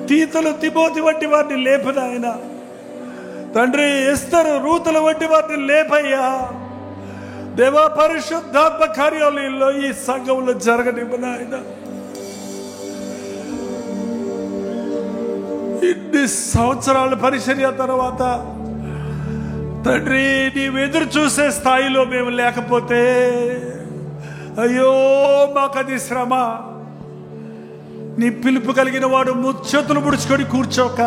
తీతులు, తిమోతి వంటి వారిని లేపన ఆయన తండ్రి. ఎస్తరు, రూతుల వంటి వారిని లేపయ్యా. దేవా, పరిశుద్ధాత్మ కార్యాలయంలో ఈ సంఘంలో జరగనివ్వన ఆయన. ఇన్ని సంవత్సరాల పరిచర్య తర్వాత తండ్రి, నీవు ఎదురు చూసే స్థాయిలో మేము లేకపోతే అయ్యో మాకది శ్రమ. నీ పిలుపు కలిగిన వాడు ముచ్చేతులు ముడుచుకొని కూర్చోక,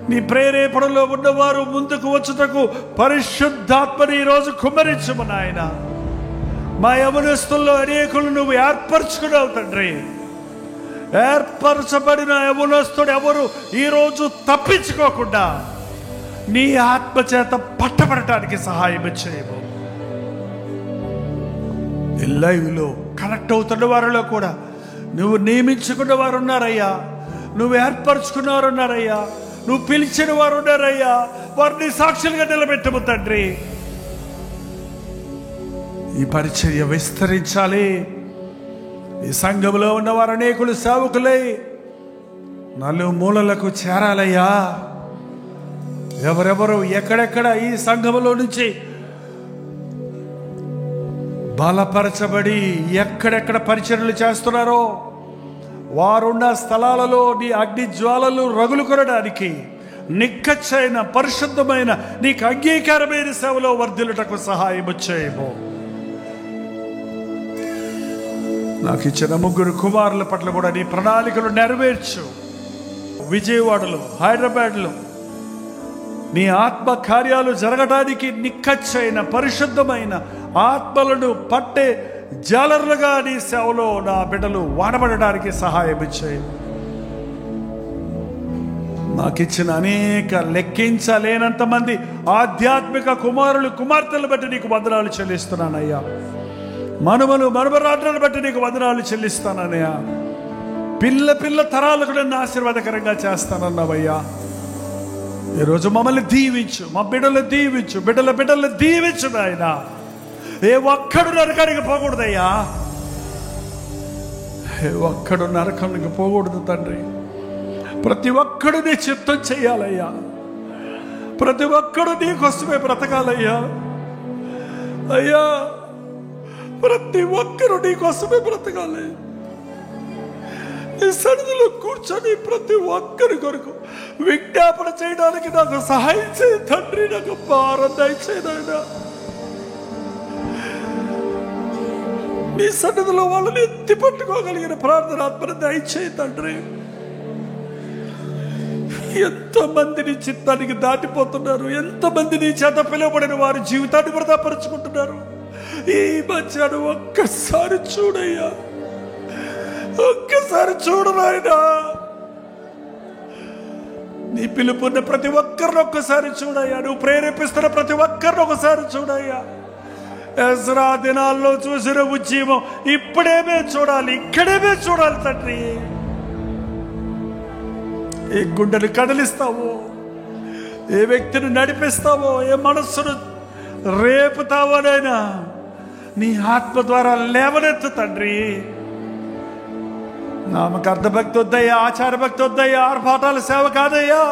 నీ ప్రేరేపణలో ఉన్నవారు ముందుకు వచ్చుటకు పరిశుద్ధాత్మని ఈరోజు కుమ్మరించము నాయన. మా యవనస్తుల్లో అనేకులు నువ్వు ఏర్పరచుకున్నావు తండ్రి. ఏర్పరచబడిన యవనస్తుడు ఎవరు ఈరోజు తప్పించుకోకుండా నీ ఆత్మ చేత పట్టబడటానికి సహాయం చేయము. లైవ్లో కనెక్ట్ అవుతున్న వారిలో కూడా నువ్వు నియమించుకున్న వారు ఉన్నారయ్యా, నువ్వు ఏర్పరచుకున్న వారు ఉన్నారయ్యా, నువ్వు పిలిచిన వారు ఉన్నారయ్యా. వారిని సాక్షులుగా నిలబెట్టము తండ్రి. ఈ పరిచర్య విస్తరించాలి. ఈ సంఘంలో ఉన్నవారు అనేకులు సేవకులై నలుమూలలకు చేరాలయ్యా. ఎవరెవరు ఎక్కడెక్కడ ఈ సంఘంలో నుంచి బలపరచబడి ఎక్కడెక్కడ పరిచర్యలు చేస్తున్నారో వారున్న స్థలాలలో నీ అగ్ని జ్వాలలు రగులు కొనడానికి, నిక్కచ్చైన పరిశుద్ధమైన నీకు అంగీకారమైన సేవలో వర్ధిల్లుటకు సహాయం చేయము. నాకు ఇచ్చిన 3 కుమారుల పట్ల కూడా నీ ప్రణాళికలు నెరవేర్చు. విజయవాడలో, హైదరాబాద్లో నీ ఆత్మ కార్యాలు జరగడానికి నిక్కచ్చైన పరిశుద్ధమైన ఆత్మలను పట్టే జాలర్లుగా నీ సేవలో నా బిడ్డలు వాడబడడానికి సహాయం ఇచ్చాయి. నాకిచ్చిన అనేక లెక్కించలేనంత మంది ఆధ్యాత్మిక కుమారులు కుమార్తెలు బట్టి నీకు వందనాలు చెల్లిస్తున్నానయ్యా. మనుమలు మనుమరాట్లను బట్టి నీకు వందనాలు చెల్లిస్తానయ్యా. పిల్ల తరాలకు నన్ను ఆశీర్వాదకరంగా చేస్తానన్నావయ్యా. ఈరోజు మమ్మల్ని దీవించు, మా బిడ్డలు దీవించు, బిడ్డలు దీవించు నాయన. ఏ ఒక్కడు నరకానికి పోకూడదయ్యా, ఏ ఒక్కడు నరకానికి పోకూడదు తండ్రి. ప్రతి ఒక్కడు నీ చిత్తం చెయ్యాలయ్యా. ప్రతి ఒక్కడు నీ కోసమే బ్రతకాలయ్యా. అయ్యా, ప్రతి ఒక్కరు నీ కోసమే బ్రతకాలి. నీ సన్నిధిలో కూర్చొని ప్రతి ఒక్కరి కొరకు విజ్ఞాపన చేయడానికి నాకు సహాయం చేయి తండ్రి. నాకు భారం దయచేయనా. నీ సన్నిధిలో వాళ్ళని ఎత్తి పట్టుకోగలిగిన ప్రార్థనాత్మను దయచేయి తండ్రి. ఎంతమంది నీ చిత్తానికి దాటిపోతున్నారు, ఎంతమంది నీ చేత పిలువబడిన వారి జీవితాన్ని వృధాపరుచుకుంటున్నారు. ఈ మధ్యను ఒక్కసారి చూడయ్యా, ఒక్కసారి చూడు నాయనా. నీ పిలుపున్న ప్రతి ఒక్కరిని ఒక్కసారి చూడయ్యా. నువ్వు ప్రేరేపిస్తున్న ప్రతి ఒక్కరిని ఒకసారి చూడయ్యా. ఎజ్రా దినాల్లో చూసిన ఉద్యమం ఇప్పుడేమే చూడాలి, ఇక్కడేమే చూడాలి తండ్రి. ఏ గుండెను కదిలిస్తావో, ఏ వ్యక్తిని నడిపిస్తావో, ఏ మనస్సును రేపుతావోనైనా నీ ఆత్మ ద్వారా లేవనెత్తు తండ్రి. నామకార్థ భక్తి వద్దయ్యా, ఆచార భక్తి వద్దయ్యా, ఆర్భాటాల సేవ కాదయ్యా.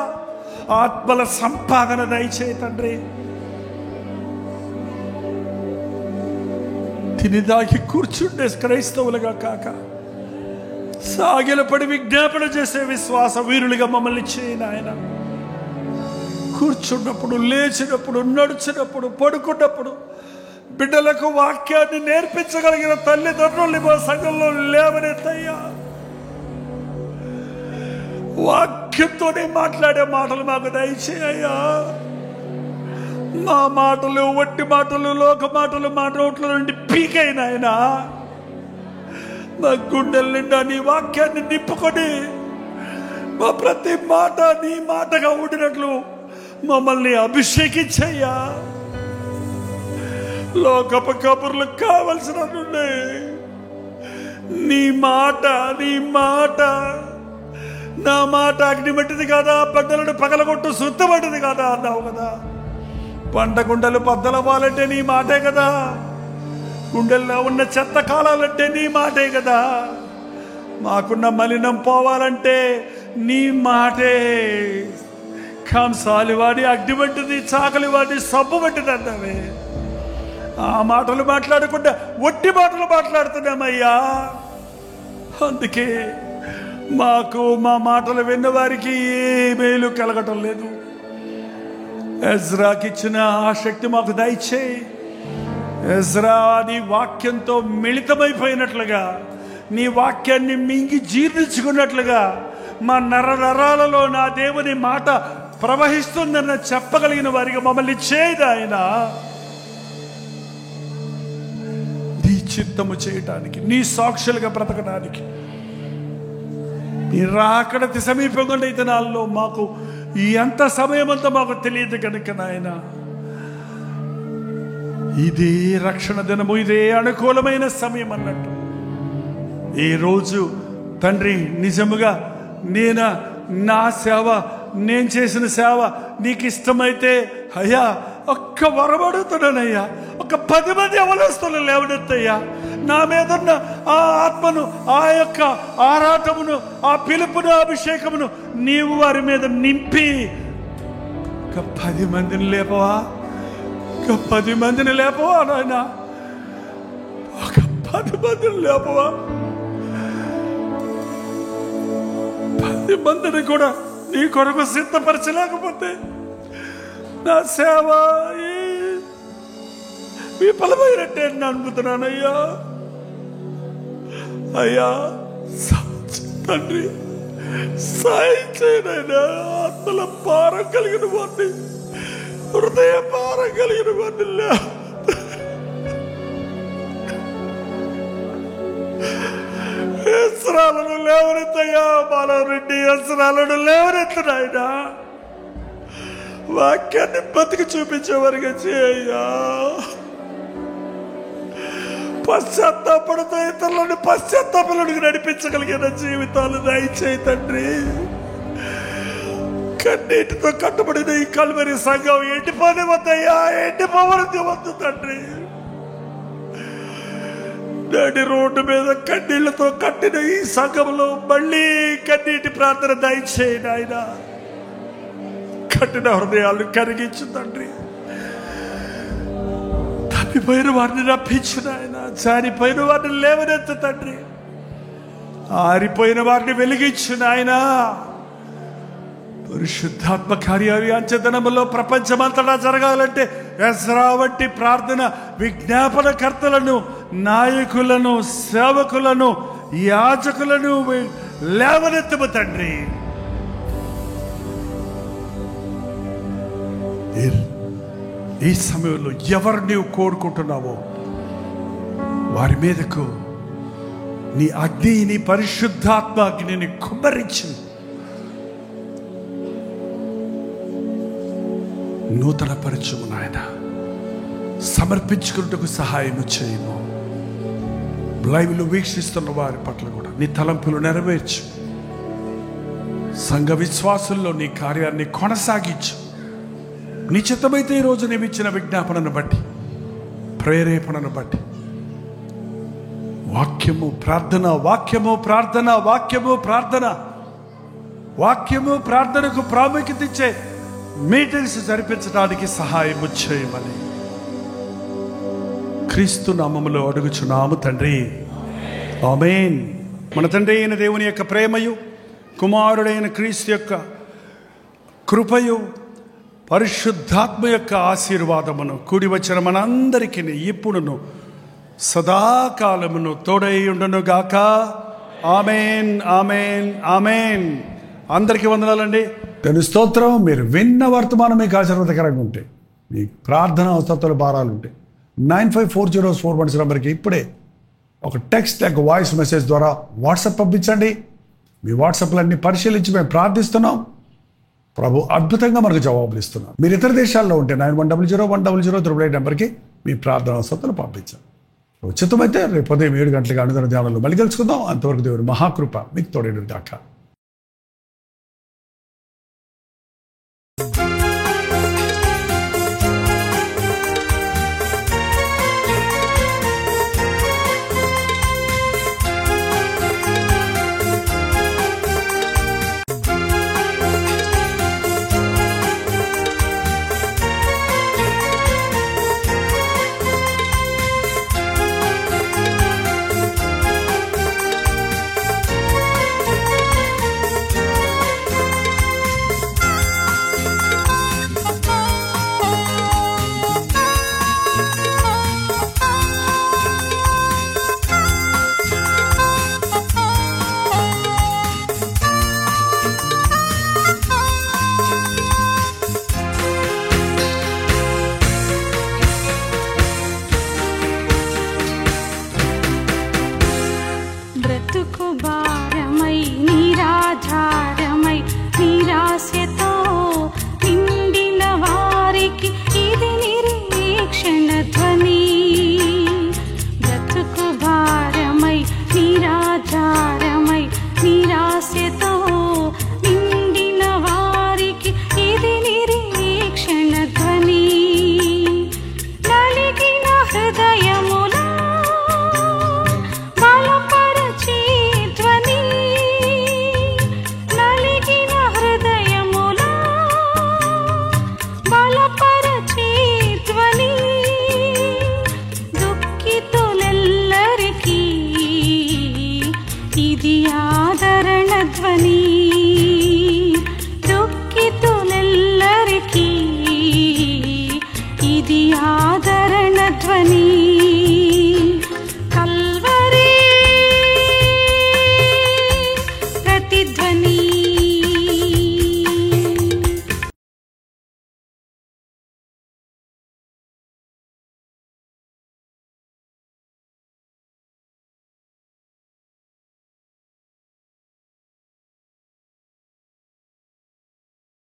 ఆత్మల సంపాదన దయచేయి తండ్రి. తినిదాగి కూర్చుండే క్రైస్తవులుగా కాక సాగిలపడి విజ్ఞాపన చేసే విశ్వాస వీరులుగా మమ్మల్ని చేయి నాయన. కూర్చున్నప్పుడు, లేచినప్పుడు, నడిచినప్పుడు, పడుకున్నప్పుడు బిడ్డలకు వాక్యాన్ని నేర్పించగలిగిన తల్లిదండ్రుల్ని మా సంఘంలో లేవనెత్తయ్యా. వాక్యంతోనే మాట్లాడే మాటలు మాకు దయచేయ్యా. మా మాటలు వట్టి మాటలు, లోక మాటలు మా నోట్ల నుండి పీకైనాయనా. మా గుండెల నిండా నీ వాక్యాన్ని నింపుకొని మా ప్రతి మాట నీ మాటగా ఉండినట్లు మమ్మల్ని అభిషేకించయ్యా. లోకపు కబుర్లు కావలసిన నుండి నీ మాట, నీ మాట, నా మాట అగ్నిమట్టిది కాదా, పంటలను పగలగొట్టు శుద్ధపడ్డది కాదా అన్నావు కదా. పంట గుండెలు బద్దలవ్వాలంటే నీ మాటే కదా. గుండెల్లో ఉన్న చెత్త కాలాలంటే నీ మాటే కదా. మాకున్న మలినం పోవాలంటే నీ మాటే. కంసాలి వాడి అగ్ని వంటిది, చాకలి వాడి సబ్బు వంటిది అన్నావే. ఆ మాటలు మాట్లాడకుండా ఒట్టి మాటలు మాట్లాడుతున్నామయ్యా. అందుకే మాకు మా మాటలు విన్న వారికి ఏ మేలు కలగటం లేదు. ఎజ్రాకి ఇచ్చిన ఆ శక్తి మాకు దయచేయి. ఎజ్రా నీ వాక్యంతో మిళితమైపోయినట్లుగా, నీ వాక్యాన్ని మింగి జీర్ణించుకున్నట్లుగా మా నరాలలో నా దేవుని మాట ప్రవహిస్తుందన్న చెప్పగలిగిన వారికి మమ్మల్ని చేయదు ఆయన. నీ చిత్తము చేయటానికి, నీ సాక్షులుగా బ్రతకడానికి, నీ రాకడతి సమీపంగా అయితే నాలో మాకు ఎంత సమయం అంతా మాకు తెలియదు కనుక నాయన, ఇదే రక్షణ దినము, ఇదే అనుకూలమైన సమయం అన్నట్టు ఈ రోజు తండ్రి నిజముగా నా సేవ, నేను చేసిన సేవ నీకు ఇష్టమైతే అయ్యా ఒక్క వరమడుగుతున్నానయ్యా. ఒక 10 మంది అవలస్తులు లేవనెత్తయ్యా. నా మీదున్న ఆ ఆత్మను, ఆ యొక్క ఆరాటమును, ఆ పిలుపును, అభిషేకమును నీవు వారి మీద నింపి ఒక 10 మందిని లేపవా, ఒక 10 మందిని లేపవా నాయన, ఒక 10 మందిని లేపవా. 10 మందిని కూడా నీ కొరకు సిద్ధపరచలేకపోతే నా సేవ విఫలమైనట్టే నమ్ముతున్నానయ్యా. అయ్యా తండ్రి, సాయం చేయనైనా. ఆత్మల భారం కలిగిన వాడిని, హృదయ భారం కలిగిన వాడిని హెసరాలను లేవనెత్తయ్యా. మానవరెడ్డి హెసరాలను లేవనెత్తనాయనా. వాక్యాన్ని బతికి చూపించేవారుగా చేయ్యా. పశ్చాత్తాపడుతూ ఇతరులను పశ్చాత్తాపలకు నడిపించగలిగిన జీవితాలు దయచేయి తండ్రి. కన్నీటితో కట్టుబడిన ఈ కల్వరి సంఘం ఎండిపోని వద్దయ్యా, ఎండిపోవద్దు వద్దు తండ్రి. నడి రోడ్డు మీద కన్నీళ్లతో కట్టిన ఈ సంఘంలో మళ్ళీ కన్నీటి ప్రార్థన దయచేయి నాయన. కట్టిన హృదయాలు కరిగించు తండ్రి. తప్పిపోయిన వారిని రప్పించు నాయన. జారిపోయిన వారిని లేవనెత్తు తండ్రి. ఆరిపోయిన వారిని వెలిగించు నాయన. పరిశుద్ధాత్మ కార్యాలు అంచెదనములో ప్రపంచమంతటా జరగాలంటే ఎజ్రా వంటి ప్రార్థన విజ్ఞాపనకర్తలను, నాయకులను, సేవకులను, యాజకులను లేవనెత్తము తండ్రి. ఈ సమయంలో ఎవరు నీవు కోరుకుంటున్నావో వారి మీదకు నీ అగ్ని, నీ పరిశుద్ధాత్మ అగ్నిని కుమ్మరించి నూతన పరిచయము నాయన. సమర్పించుకున్నట్టుకు సహాయం చేయము. లైవ్లో వీక్షిస్తున్న వారి పట్ల కూడా నీ తలంపులు నెరవేర్చు. సంఘ విశ్వాసుల్లో నీ కార్యాన్ని కొనసాగించు. నిశ్చితమైతే ఈరోజు నీవు ఇచ్చిన విజ్ఞాపనను బట్టి, ప్రేరేపణను బట్టి వాక్యము ప్రార్థన, వాక్యము ప్రార్థన, వాక్యము ప్రార్థన, వాక్యము ప్రార్థనకు ప్రాముఖ్యత ఇచ్చే మీటింగ్స్ జరిపించడానికి సహాయము చేయమని క్రీస్తు నామములో అడుగుచున్నాము తండ్రి. ఆమేన్. మన తండ్రి అయిన దేవుని యొక్క ప్రేమయు, కుమారుడైన క్రీస్తు యొక్క కృపయు, పరిశుద్ధాత్మ యొక్క ఆశీర్వాదమును కూడి వచ్చిన మనందరికీ ఇప్పుడును సదాకాలమును తోడై ఉండును గాక. ఆమేన్, ఆమేన్, ఆమేన్. అందరికీ వందనాలండి. దాని స్తోత్రం. మీరు విన్న వర్తమానం మీకు ఆశీర్వాదకరంగా ఉంటే, మీ ప్రార్థన అవసరాలు భారాలు ఉంటే 954041 నెంబర్కి ఇప్పుడే ఒక టెక్స్ట్ లేక వాయిస్ మెసేజ్ ద్వారా వాట్సాప్ పంపించండి. మీ వాట్సాప్లన్నీ పరిశీలించి మేము ప్రార్థిస్తున్నాం. ప్రభు అద్భుతంగా మనకు జవాబులు ఇస్తున్నాం. మీరు ఇతర దేశాల్లో ఉంటే 91001008 నెంబర్కి మీ ప్రార్థన అవసరాలు పంపించాం. ఉచితమైతే రేపు ఉదయం 7 గంటలకు అనుదిన ధ్యానంలో మళ్ళీ కలుసుకుందాం. అంతవరకు దేవుని మహాకృప మీకు తోడేడు దాకా. ఇది ఆదరణ ధ్వని.